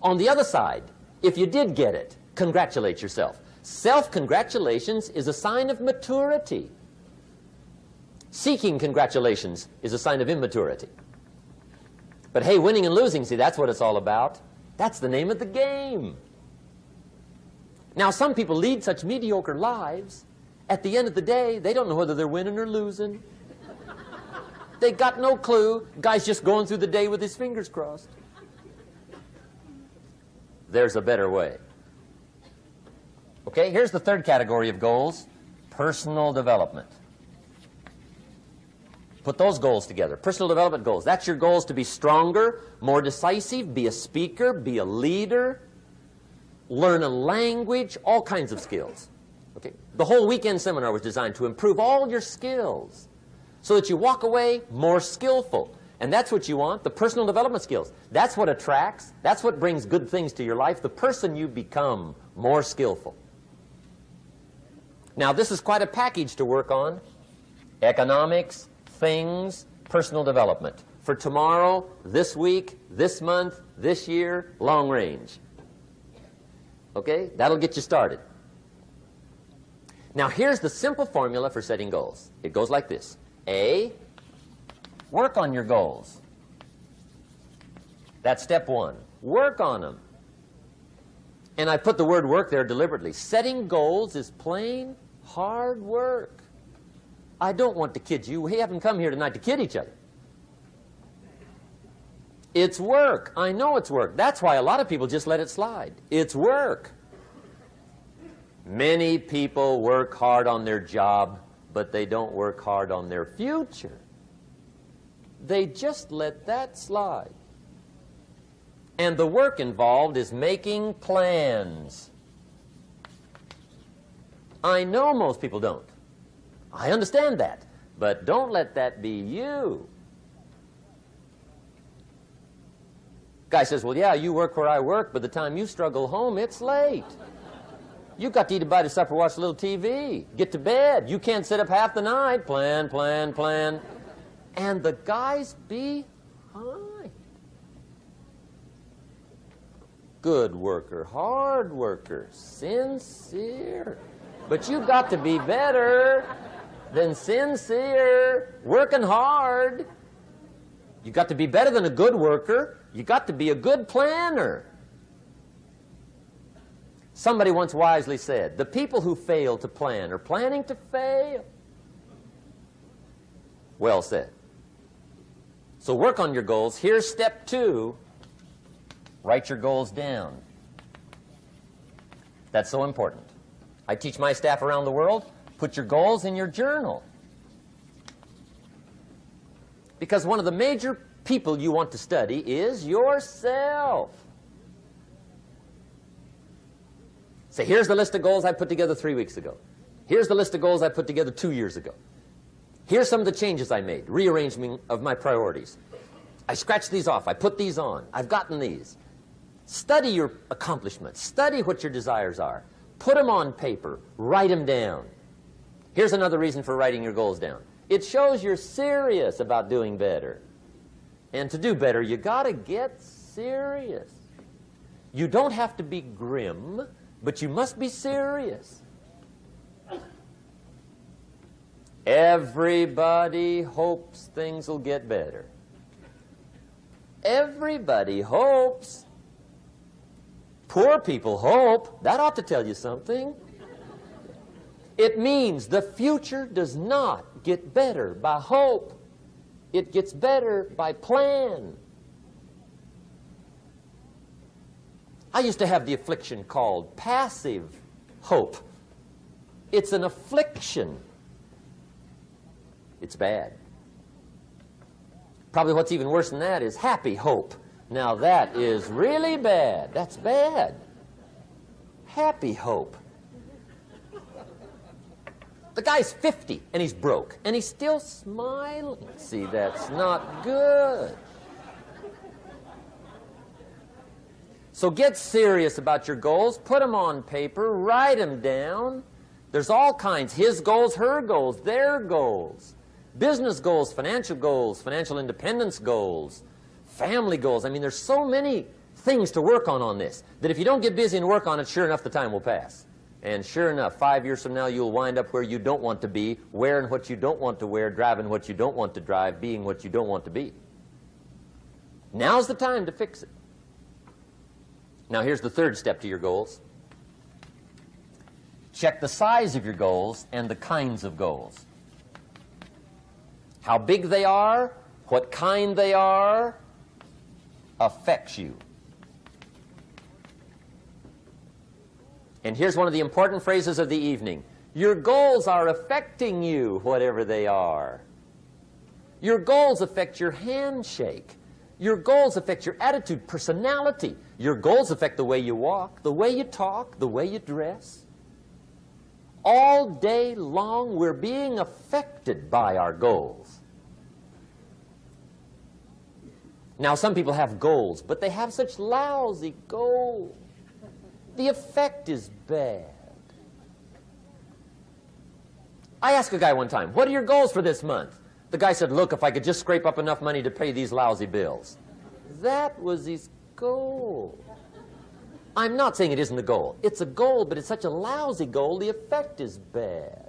On the other side, if you did get it, congratulate yourself. Self-congratulations is a sign of maturity. Seeking congratulations is a sign of immaturity. But hey, winning and losing, see, that's what it's all about. That's the name of the game. Now, some people lead such mediocre lives, at the end of the day, they don't know whether they're winning or losing. They got no clue. Guy's just going through the day with his fingers crossed. There's a better way. Okay, here's the third category of goals, personal development. Put those goals together. Personal development goals. That's your goals to be stronger, more decisive, be a speaker, be a leader, learn a language, all kinds of skills. Okay? The whole weekend seminar was designed to improve all your skills so that you walk away more skillful. And that's what you want, the personal development skills. That's what attracts, that's what brings good things to your life, the person you become more skillful. Now, this is quite a package to work on. Economics, things, personal development. For tomorrow, this week, this month, this year, long range. Okay? That'll get you started. Now, here's the simple formula for setting goals. It goes like this. A, work on your goals. That's step one. Work on them. And I put the word work there deliberately. Setting goals is plain hard work. I don't want to kid you. We haven't come here tonight to kid each other. It's work. I know it's work. That's why a lot of people just let it slide. It's work. Many people work hard on their job, but they don't work hard on their future. They just let that slide. And the work involved is making plans. I know most people don't. I understand that. But don't let that be you. Guy says, well, yeah, you work where I work, but the time you struggle home, it's late. You've got to eat a bite of supper, watch a little TV, get to bed. You can't sit up half the night. Plan, plan, plan. And the guy's behind. Good worker, hard worker, sincere. But you've got to be better than sincere, working hard. You've got to be better than a good worker. You've got to be a good planner. Somebody once wisely said, the people who fail to plan are planning to fail. Well said. So work on your goals. Here's step 2. Write your goals down. That's so important. I teach my staff around the world, put your goals in your journal. Because one of the major people you want to study is yourself. Say, here's the list of goals I put together 3 weeks ago. Here's the list of goals I put together 2 years ago. Here's some of the changes I made, rearrangement of my priorities. I scratched these off. I put these on. I've gotten these. Study your accomplishments. Study what your desires are. Put them on paper. Write them down. Here's another reason for writing your goals down. It shows you're serious about doing better. And to do better, you got to get serious. You don't have to be grim, but you must be serious. Everybody hopes things will get better. Everybody hopes. Poor people hope. That ought to tell you something. It means the future does not get better by hope. It gets better by plan. I used to have the affliction called passive hope. It's an affliction. It's bad. Probably what's even worse than that is happy hope. Now that is really bad. That's bad. Happy hope. The guy's 50 and he's broke and he's still smiling. See, that's not good. So get serious about your goals. Put them on paper. Write them down. There's all kinds. His goals, her goals, their goals. Business goals, financial independence goals, family goals. I mean, there's so many things to work on this that if you don't get busy and work on it, sure enough, the time will pass. And sure enough, 5 years from now, you'll wind up where you don't want to be, wearing what you don't want to wear, driving what you don't want to drive, being what you don't want to be. Now's the time to fix it. Now, here's the third step to your goals. Check the size of your goals and the kinds of goals. How big they are, what kind they are, affects you. And here's one of the important phrases of the evening. Your goals are affecting you, whatever they are. Your goals affect your handshake. Your goals affect your attitude, personality. Your goals affect the way you walk, the way you talk, the way you dress. All day long, we're being affected by our goals. Now, some people have goals, but they have such lousy goals. The effect is bad. I asked a guy one time, what are your goals for this month? The guy said, look, if I could just scrape up enough money to pay these lousy bills. That was his goal. I'm not saying it isn't a goal. It's a goal, but it's such a lousy goal, the effect is bad.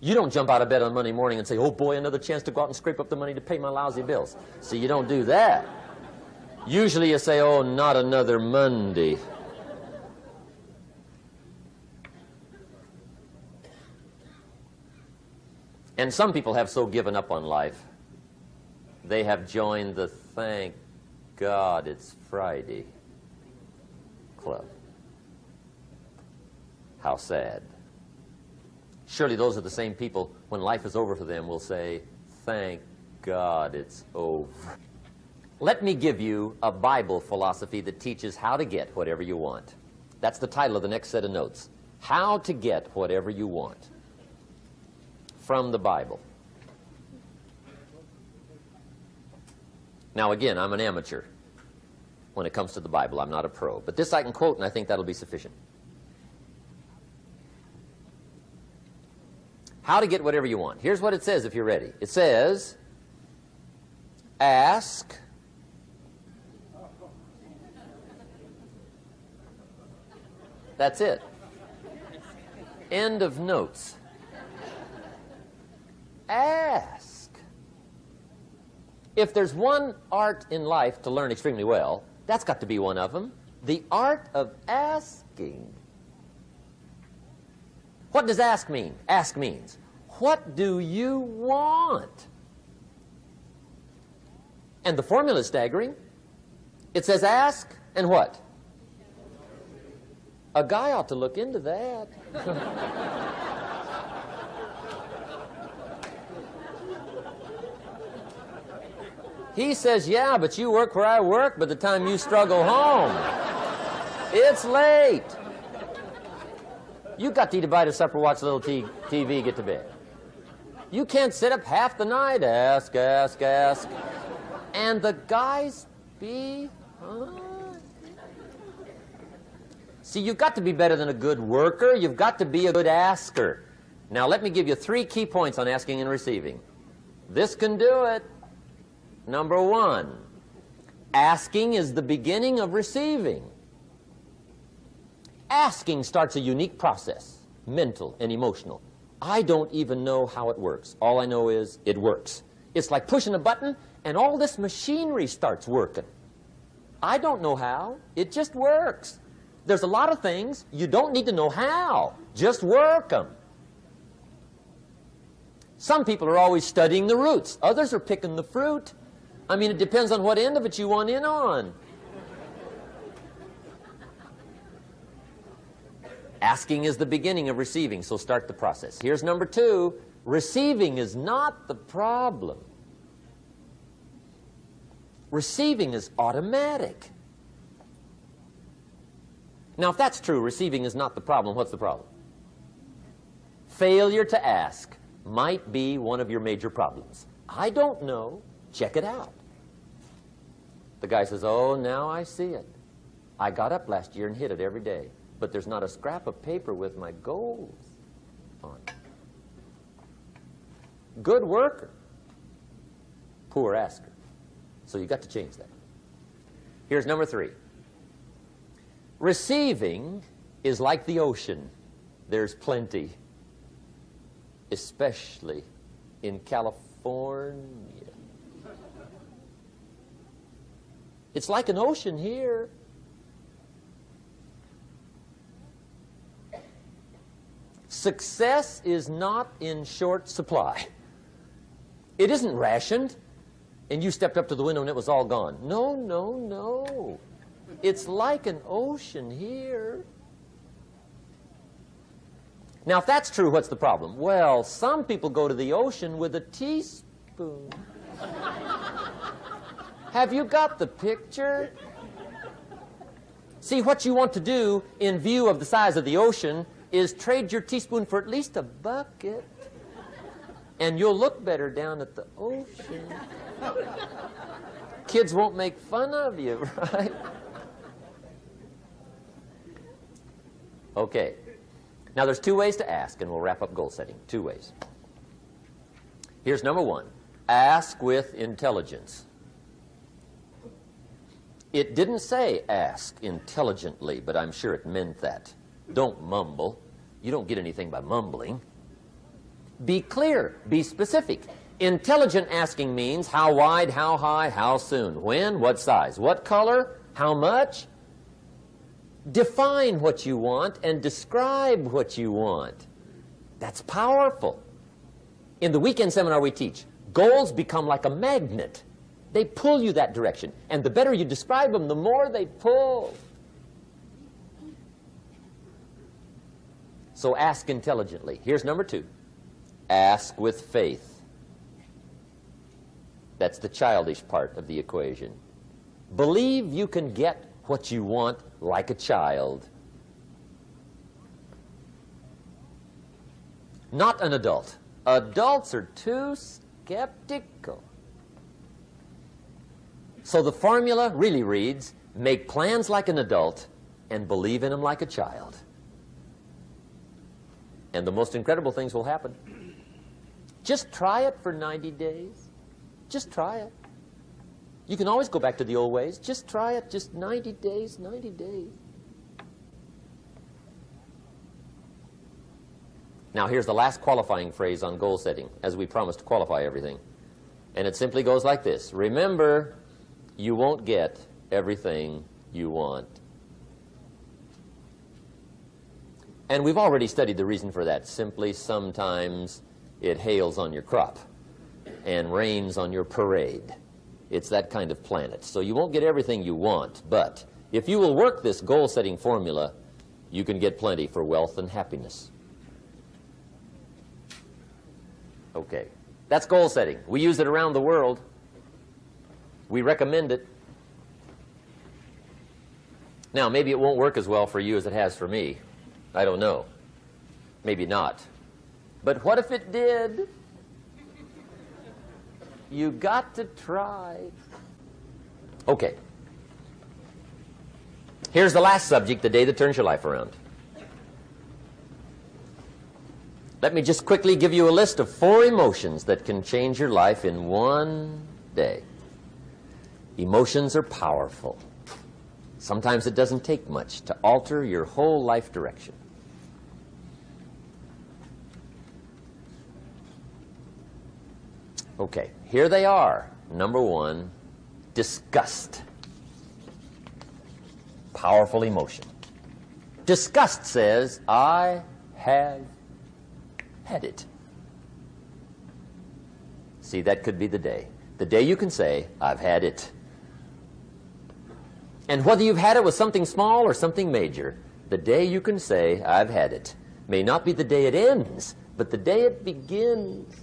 You don't jump out of bed on Monday morning and say, oh boy, another chance to go out and scrape up the money to pay my lousy bills. See, you don't do that. Usually you say, oh, not another Monday. And some people have so given up on life, they have joined the thank God it's Friday club. How sad. Surely those are the same people, when life is over for them, will say, thank God it's over. Let me give you a Bible philosophy that teaches how to get whatever you want. That's the title of the next set of notes. How to get whatever you want. From the Bible. Now again, I'm an amateur when it comes to the Bible. I'm not a pro. But this I can quote, and I think that'll be sufficient. How to get whatever you want. Here's what it says if you're ready. It says, ask. That's it. End of notes. Ask. If there's one art in life to learn extremely well, that's got to be one of them. The art of asking. What does ask mean? Ask means, what do you want? And the formula is staggering. It says ask and what? A guy ought to look into that. He says, yeah, but you work where I work. By the time you struggle home, it's late. You got to eat a bite of supper, watch a little TV, get to bed. You can't sit up half the night, ask. And the guys be, See, you've got to be better than a good worker. You've got to be a good asker. Now, let me give you 3 key points on asking and receiving. This can do it. Number 1, asking is the beginning of receiving. Asking starts a unique process, mental and emotional. I don't even know how it works. All I know is it works. It's like pushing a button and all this machinery starts working. I don't know how. It just works. There's a lot of things you don't need to know how. Just work them. Some people are always studying the roots. Others are picking the fruit. I mean, it depends on what end of it you want in on. Asking is the beginning of receiving, so start the process. Here's number 2. Receiving is not the problem. Receiving is automatic. Now, if that's true, receiving is not the problem, what's the problem? Failure to ask might be one of your major problems. I don't know. Check it out. The guy says, oh, now I see it. I got up last year and hit it every day, but there's not a scrap of paper with my goals on it. Good worker, poor asker. So you got to change that. Here's number 3. Receiving is like the ocean. There's plenty, especially in California. It's like an ocean here. Success is not in short supply. It isn't rationed, and you stepped up to the window and it was all gone. No, no, no. It's like an ocean here. Now, if that's true, what's the problem? Well, some people go to the ocean with a teaspoon. Have you got the picture? See, what you want to do in view of the size of the ocean is trade your teaspoon for at least a bucket, and you'll look better down at the ocean. Kids won't make fun of you, right? Okay. Now, there's 2 ways to ask, and we'll wrap up goal setting. 2 ways. Here's number 1. Ask with intelligence. It didn't say ask intelligently, but I'm sure it meant that. Don't mumble. You don't get anything by mumbling. Be clear. Be specific. Intelligent asking means how wide, how high, how soon, when, what size, what color, how much. Define what you want and describe what you want. That's powerful. In the weekend seminar we teach, goals become like a magnet. They pull you that direction. And the better you describe them, the more they pull. So ask intelligently. Here's number 2. Ask with faith. That's the childish part of the equation. Believe you can get what you want like a child. Not an adult. Adults are too skeptical. So the formula really reads, make plans like an adult and believe in them like a child. And the most incredible things will happen. Just try it for 90 days. Just try it. You can always go back to the old ways. Just try it. Just 90 days, 90 days. Now, here's the last qualifying phrase on goal setting, as we promised to qualify everything. And it simply goes like this. Remember, you won't get everything you want. And we've already studied the reason for that. Simply, sometimes it hails on your crop and rains on your parade. It's that kind of planet. So you won't get everything you want, but if you will work this goal-setting formula, you can get plenty for wealth and happiness. Okay, that's goal setting. We use it around the world. We recommend it. Now, maybe it won't work as well for you as it has for me. I don't know. Maybe not. But what if it did? You got to try. Okay. Here's the last subject, the day that turns your life around. Let me just quickly give you a list of 4 emotions that can change your life in one day. Emotions are powerful. Sometimes it doesn't take much to alter your whole life direction. Okay, here they are. Number 1, disgust. Powerful emotion. Disgust says, I have had it. See, that could be the day. The day you can say, I've had it. And whether you've had it with something small or something major, the day you can say, I've had it, may not be the day it ends, but the day it begins.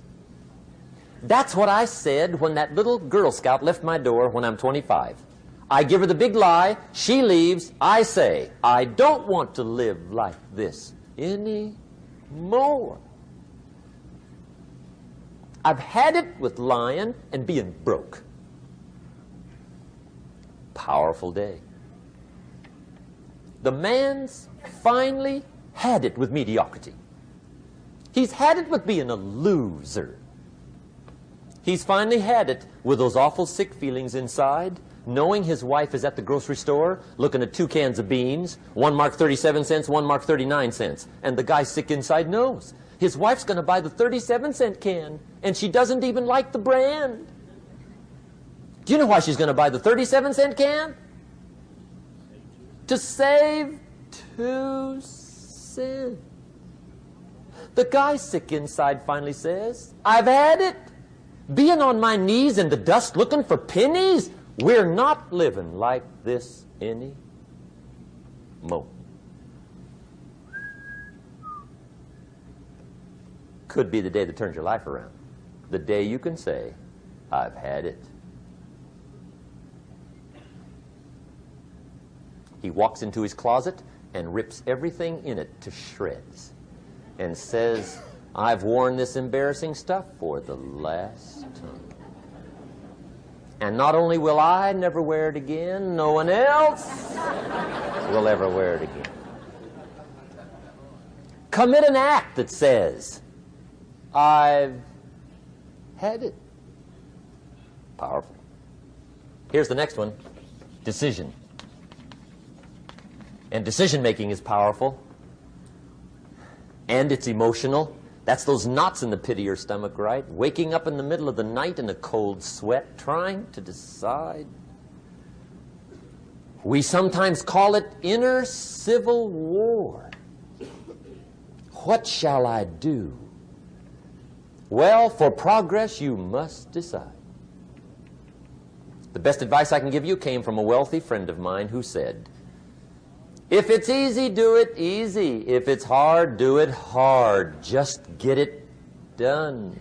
That's what I said when that little Girl Scout left my door when I'm 25. I give her the big lie, she leaves, I say, I don't want to live like this anymore. I've had it with lying and being broke. Powerful day. The man's finally had it with mediocrity. He's had it with being a loser. He's finally had it with those awful sick feelings inside, knowing his wife is at the grocery store looking at 2 cans of beans, one marked 37 cents, one marked 39 cents. And the guy sick inside knows his wife's going to buy the 37-cent can, and she doesn't even like the brand. Do you know why she's going to buy the 37-cent can? To save 2 cents. The guy sick inside finally says, I've had it. Being on my knees in the dust looking for pennies, we're not living like this anymore. Could be the day that turns your life around. The day you can say, I've had it. He walks into his closet and rips everything in it to shreds and says, I've worn this embarrassing stuff for the last time. And not only will I never wear it again, no one else will ever wear it again. Commit an act that says, I've had it. Powerful. Here's the next one, decision. And decision-making is powerful. And it's emotional. That's those knots in the pit of your stomach, right? Waking up in the middle of the night in a cold sweat, trying to decide. We sometimes call it inner civil war. What shall I do? Well, for progress, you must decide. The best advice I can give you came from a wealthy friend of mine who said, if it's easy, do it easy. If it's hard, do it hard. Just get it done.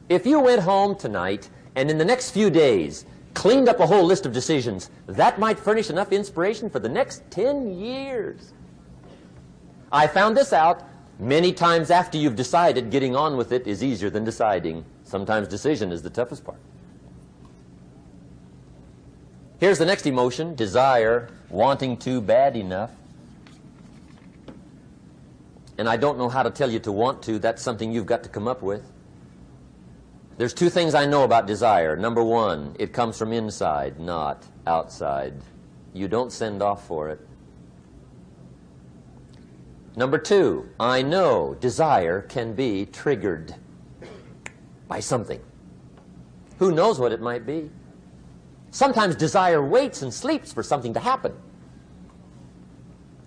If you went home tonight and in the next few days cleaned up a whole list of decisions, that might furnish enough inspiration for the next 10 years. I found this out many times after you've decided. Getting on with it is easier than deciding. Sometimes decision is the toughest part. Here's the next emotion, desire, wanting to bad enough. And I don't know how to tell you to want to. That's something you've got to come up with. There's 2 things I know about desire. Number 1, it comes from inside, not outside. You don't send off for it. Number 2, I know desire can be triggered by something. Who knows what it might be? Sometimes desire waits and sleeps for something to happen.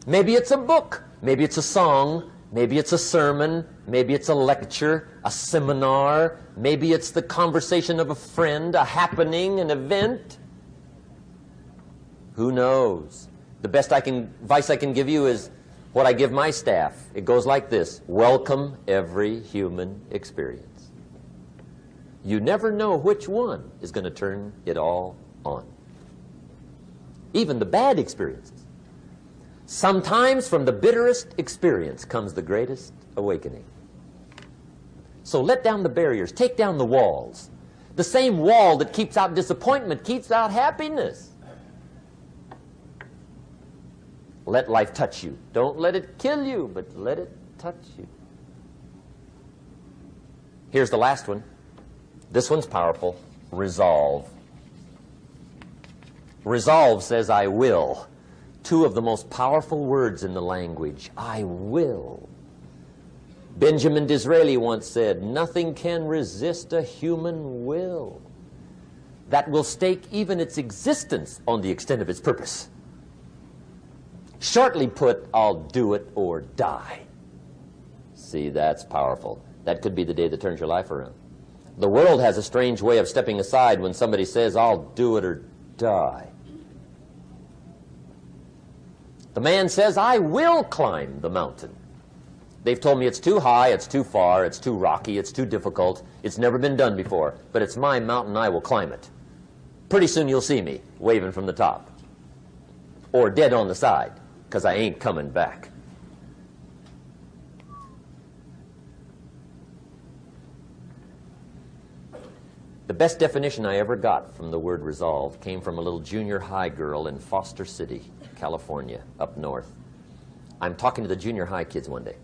Maybe it's a book, maybe it's a song, maybe it's a sermon, maybe it's a lecture, a seminar, maybe it's the conversation of a friend, a happening, an event. Who knows? The best advice I can give you is what I give my staff. It goes like this: welcome every human experience. You never know which one is going to turn it all on. Even the bad experiences. Sometimes from the bitterest experience comes the greatest awakening. So let down the barriers, take down the walls. The same wall that keeps out disappointment keeps out happiness. Let life touch you. Don't let it kill you, but let it touch you. Here's the last one. This one's powerful. Resolve. Resolve says, I will. Two of the most powerful words in the language. I will. Benjamin Disraeli once said, nothing can resist a human will that will stake even its existence on the extent of its purpose. Shortly put, I'll do it or die. See, that's powerful. That could be the day that turns your life around. The world has a strange way of stepping aside when somebody says, I'll do it or die. The man says, I will climb the mountain. They've told me it's too high, it's too far, it's too rocky, it's too difficult, it's never been done before, but it's my mountain, I will climb it. Pretty soon you'll see me waving from the top. Or dead on the side, because I ain't coming back. The best definition I ever got from the word resolve came from a little junior high girl in Foster City, California, up north. I'm talking to the junior high kids one day.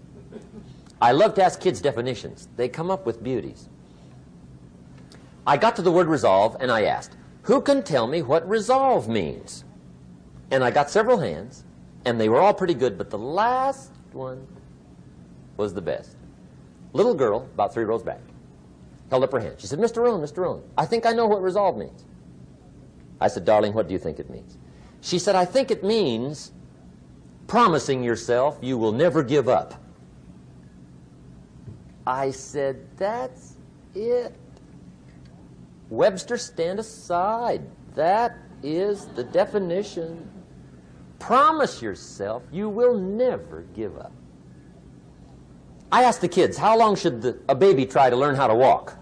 I love to ask kids definitions. They come up with beauties. I got to the word resolve and I asked, who can tell me what resolve means? And I got several hands, and they were all pretty good, but the last one was the best. Little girl, about 3 rows back, held up her hand. She said, Mr. Rohn, I think I know what resolve means. I said, darling, what do you think it means? She said, I think it means promising yourself you will never give up. I said, that's it. Webster, stand aside. That is the definition. Promise yourself you will never give up. I asked the kids, how long should a baby try to learn how to walk?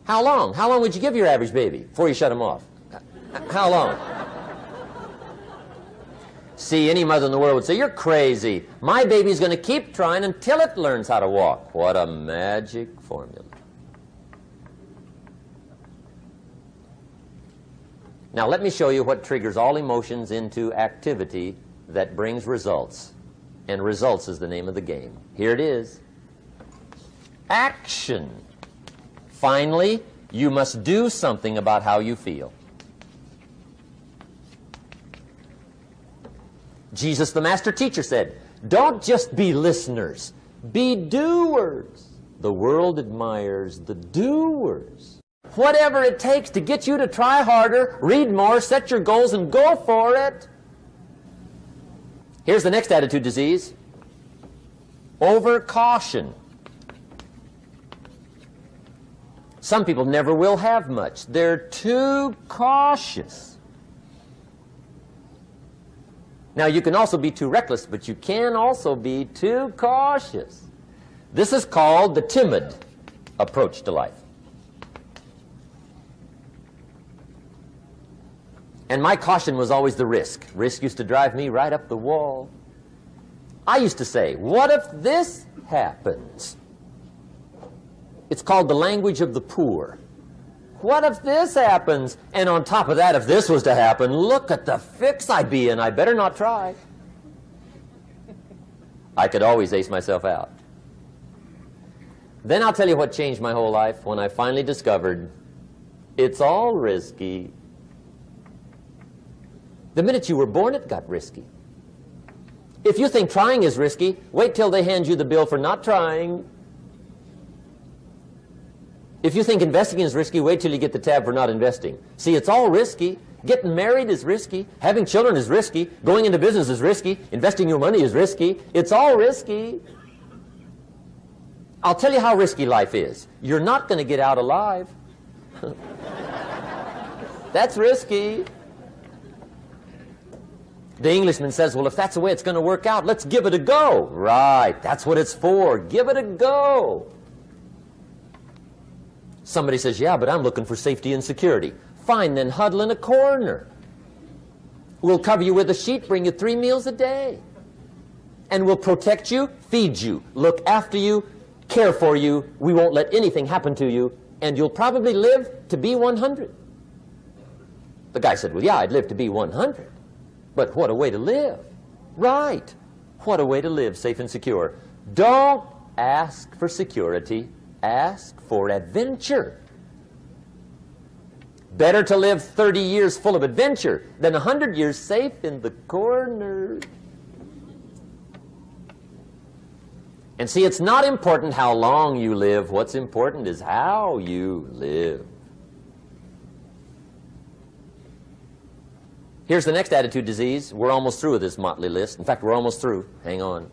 How long? How long would you give your average baby before you shut him off? How long? See, any mother in the world would say, you're crazy. My baby's going to keep trying until it learns how to walk. What a magic formula. Now let me show you what triggers all emotions into activity that brings results. And results is the name of the game. Here it is. Action. Finally, you must do something about how you feel. Jesus, the master teacher, said, don't just be listeners, be doers. The world admires the doers. Whatever it takes to get you to try harder, read more, set your goals, and go for it. Here's the next attitude disease. Over-caution. Some people never will have much. They're too cautious. Now, you can also be too reckless, but you can also be too cautious. This is called the timid approach to life. And my caution was always the risk. Risk used to drive me right up the wall. I used to say, what if this happens? It's called the language of the poor. What if this happens? And on top of that, if this was to happen, look at the fix I'd be in. I better not try. I could always ace myself out. Then I'll tell you what changed my whole life when I finally discovered it's all risky. The minute you were born, it got risky. If you think trying is risky, wait till they hand you the bill for not trying. If you think investing is risky, wait till you get the tab for not investing. See, it's all risky. Getting married is risky. Having children is risky. Going into business is risky. Investing your money is risky. It's all risky. I'll tell you how risky life is. You're not going to get out alive. That's risky. The Englishman says, well, if that's the way it's going to work out, let's give it a go. Right, that's what it's for. Give it a go. Somebody says, yeah, but I'm looking for safety and security. Fine, then huddle in a corner. We'll cover you with a sheet, bring you 3 meals a day. And we'll protect you, feed you, look after you, care for you. We won't let anything happen to you. And you'll probably live to be 100. The guy said, well, yeah, I'd live to be 100. But what a way to live. Right. What a way to live, safe and secure. Don't ask for security. Ask for adventure. Better to live 30 years full of adventure than 100 years safe in the corner. And see, it's not important how long you live. What's important is how you live. Here's the next attitude disease. We're almost through with this motley list. In fact, we're almost through. Hang on.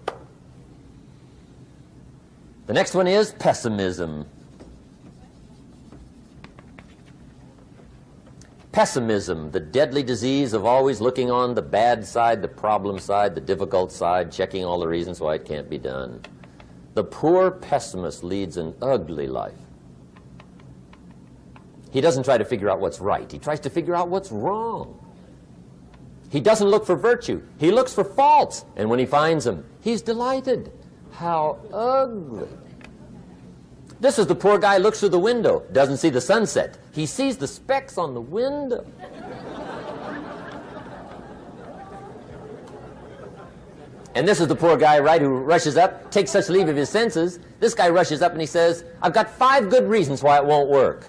The next one is pessimism. Pessimism, the deadly disease of always looking on the bad side, the problem side, the difficult side, checking all the reasons why it can't be done. The poor pessimist leads an ugly life. He doesn't try to figure out what's right. He tries to figure out what's wrong. He doesn't look for virtue. He looks for faults. And when he finds them, he's delighted. How ugly. This is the poor guy who looks through the window, doesn't see the sunset. He sees the specks on the window. And this is the poor guy, right, who rushes up, takes such leave of his senses. This guy rushes up and he says, I've got 5 good reasons why it won't work.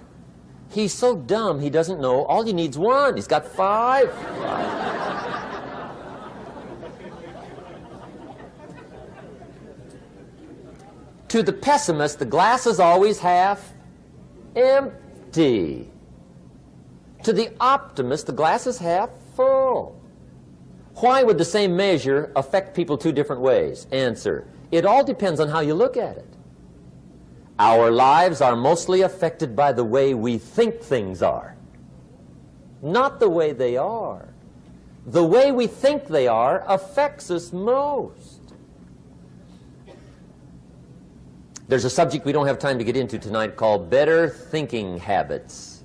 He's so dumb he doesn't know. All he needs 1. He's got 5. To the pessimist, the glass is always half empty. To the optimist, the glass is half full. Why would the same measure affect people 2 different ways? Answer, it all depends on how you look at it. Our lives are mostly affected by the way we think things are, not the way they are. The way we think they are affects us most. There's a subject we don't have time to get into tonight called better thinking habits.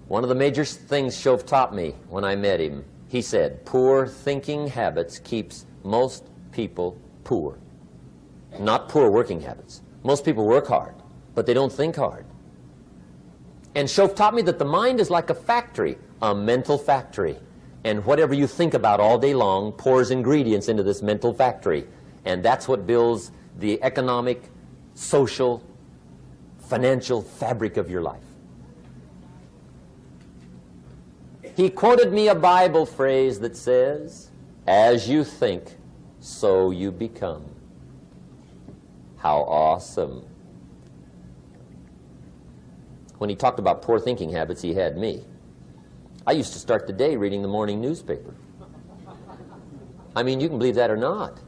One of the major things Shoaff taught me when I met him, he said, poor thinking habits keeps most people poor. Not poor working habits. Most people work hard, but they don't think hard. And Shoaff taught me that the mind is like a factory, a mental factory. And whatever you think about all day long pours ingredients into this mental factory. And that's what builds the economic, social, financial fabric of your life. He quoted me a Bible phrase that says, as you think, so you become. How awesome. When he talked about poor thinking habits, he had me. I used to start the day reading the morning newspaper. I mean, you can believe that or not.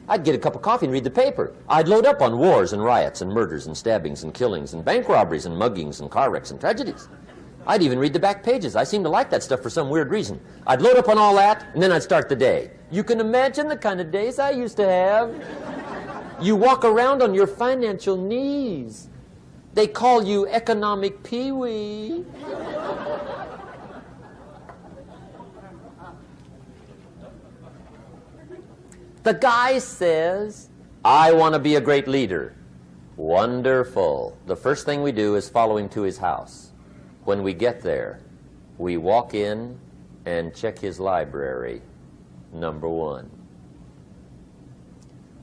I'd get a cup of coffee and read the paper. I'd load up on wars and riots and murders and stabbings and killings and bank robberies and muggings and car wrecks and tragedies. I'd even read the back pages. I seem to like that stuff for some weird reason. I'd load up on all that, and then I'd start the day. You can imagine the kind of days I used to have. You walk around on your financial knees. They call you economic peewee. The guy says, I want to be a great leader. Wonderful. The first thing we do is follow him to his house. When we get there, we walk in and check his library, number 1.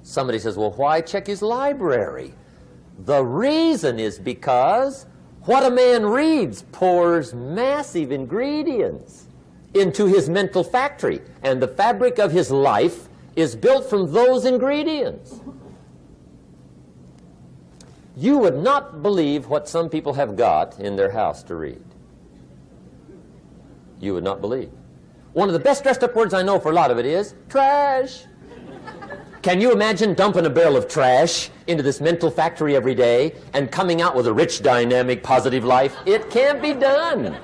Somebody says, well, why check his library? The reason is because what a man reads pours massive ingredients into his mental factory, and the fabric of his life is built from those ingredients. You would not believe what some people have got in their house to read. You would not believe. One of the best dressed up words I know for a lot of it is trash. Can you imagine dumping a barrel of trash into this mental factory every day and coming out with a rich, dynamic, positive life? It can't be done.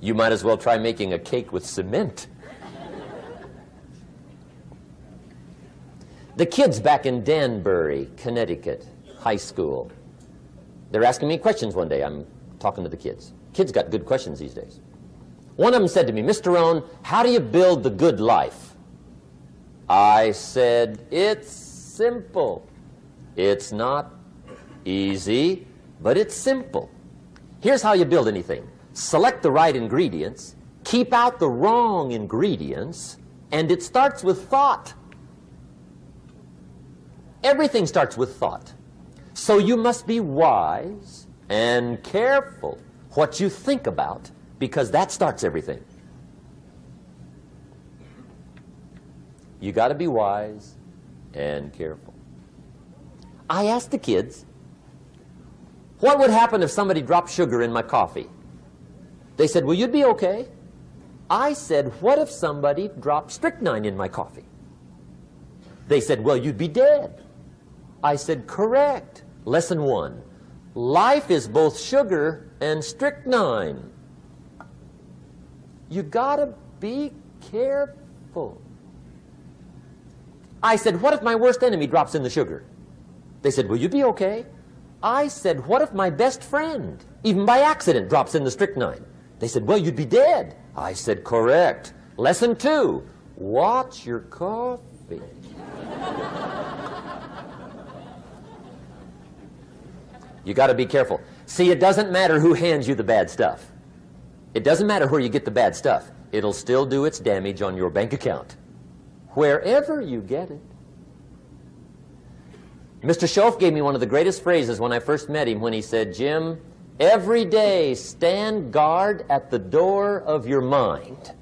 You might as well try making a cake with cement. The kids back in Danbury, Connecticut, high school, they're asking me questions one day. I'm talking to the kids. Kids got good questions these days. One of them said to me, Mr. Rohn, how do you build the good life? I said, it's simple. It's not easy, but it's simple. Here's how you build anything. Select the right ingredients, keep out the wrong ingredients, and it starts with thought. Everything starts with thought. So you must be wise and careful what you think about, because that starts everything. You got to be wise and careful. I asked the kids, what would happen if somebody dropped sugar in my coffee? They said, well, you'd be okay. I said, what if somebody dropped strychnine in my coffee? They said, well, you'd be dead. I said, correct. Lesson 1. Life is both sugar and strychnine. You gotta be careful. I said, what if my worst enemy drops in the sugar? They said, will you be okay? I said, what if my best friend, even by accident, drops in the strychnine? They said, well, you'd be dead. I said, correct. Lesson 2, watch your coffee. You got to be careful. See, it doesn't matter who hands you the bad stuff. It doesn't matter where you get the bad stuff. It'll still do its damage on your bank account, wherever you get it. Mr. Schoaf gave me one of the greatest phrases when I first met him, when he said, Jim, every day stand guard at the door of your mind.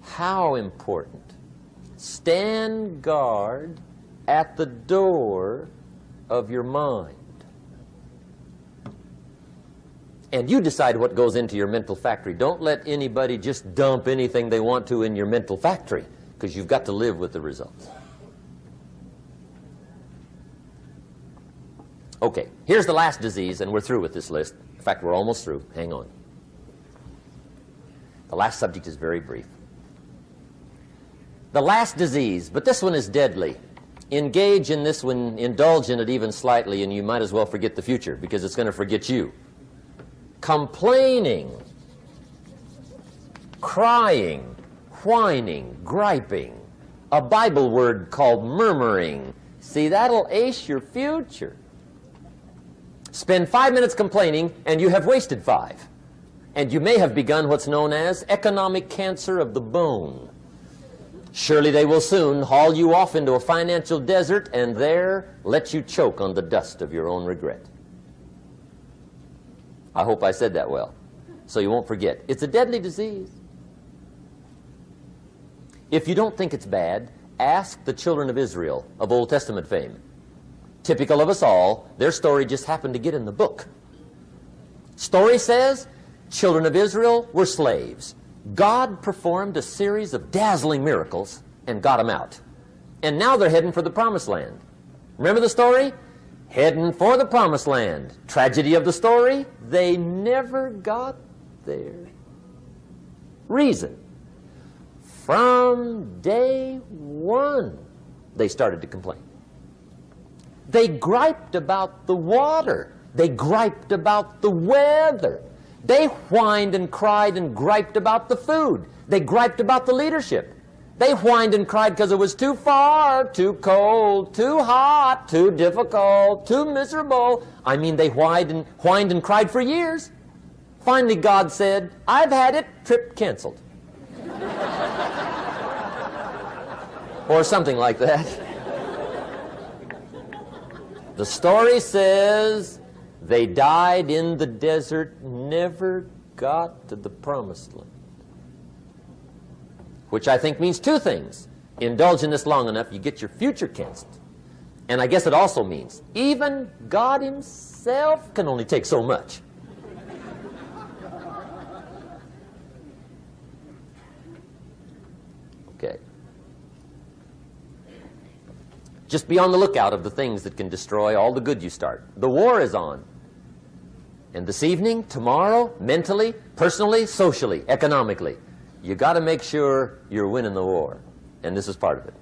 How important. Stand guard at the door of your mind. And you decide what goes into your mental factory. Don't let anybody just dump anything they want to in your mental factory, because you've got to live with the results. Okay, here's the last disease, and we're through with this list. In fact, we're almost through. Hang on. The last subject is very brief. The last disease, but this one is deadly. Engage in this one, indulge in it even slightly, and you might as well forget the future, because it's going to forget you. Complaining, crying, whining, griping, a Bible word called murmuring. See, that'll ace your future. Spend 5 minutes complaining, and you have wasted 5. And you may have begun what's known as economic cancer of the bone. Surely they will soon haul you off into a financial desert and there let you choke on the dust of your own regret. I hope I said that well, so you won't forget. It's a deadly disease. If you don't think it's bad, ask the children of Israel of Old Testament fame. Typical of us all, their story just happened to get in the book. Story says, children of Israel were slaves. God performed a series of dazzling miracles and got them out. And now they're heading for the promised land. Remember the story? Heading for the promised land. Tragedy of the story, they never got there. Reason. From day one, they started to complain. They griped about the water. They griped about the weather. They whined and cried and griped about the food. They griped about the leadership. They whined and cried because it was too far, too cold, too hot, too difficult, too miserable. I mean, they whined and cried for years. Finally, God said, I've had it, trip canceled. Or something like that. The story says they died in the desert, never got to the promised land. Which I think means 2 things. Indulge in this long enough, you get your future canceled. And I guess it also means even God himself can only take so much. Okay. Just be on the lookout of the things that can destroy all the good you start. The war is on. And this evening, tomorrow, mentally, personally, socially, economically, you got to make sure you're winning the war. And this is part of it.